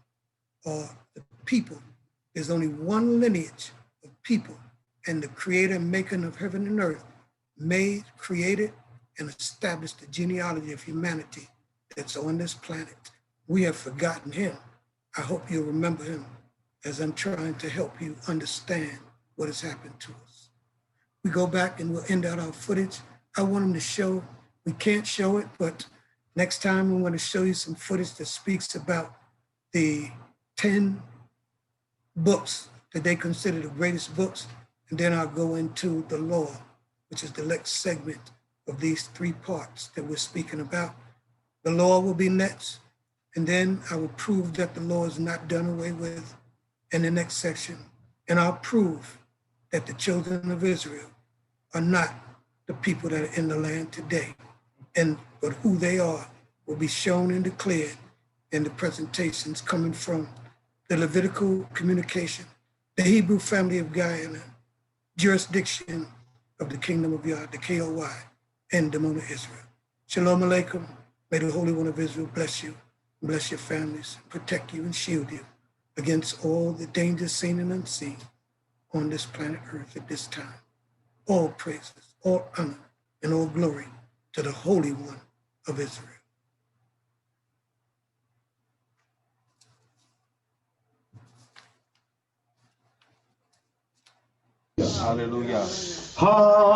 are the people. There's only one lineage of people, and the creator and maker of heaven and earth made, created, and established the genealogy of humanity that's on this planet. We have forgotten him. I hope you'll remember him as I'm trying to help you understand what has happened to us. We go back and we'll end out our footage. I want them to show, we can't show it, but next time I'm going to show you some footage that speaks about the 10 books that they consider the greatest books. And then I'll go into the law, which is the next segment of these 3 parts that we're speaking about. The law will be next, and then I will prove that the law is not done away with in the next section. And I'll prove that the children of Israel are not the people that are in the land today, but who they are will be shown and declared in the presentations coming from the Levitical communication, the Hebrew family of Guyana, jurisdiction of the kingdom of Yah, the KOY, and the Mona Israel. Shalom Aleichem. May the Holy One of Israel bless you, bless your families, protect you and shield you against all the dangers seen and unseen on this planet Earth at this time. All praises, all honor, and all glory to the Holy One of Israel. Hallelujah. Hallelujah.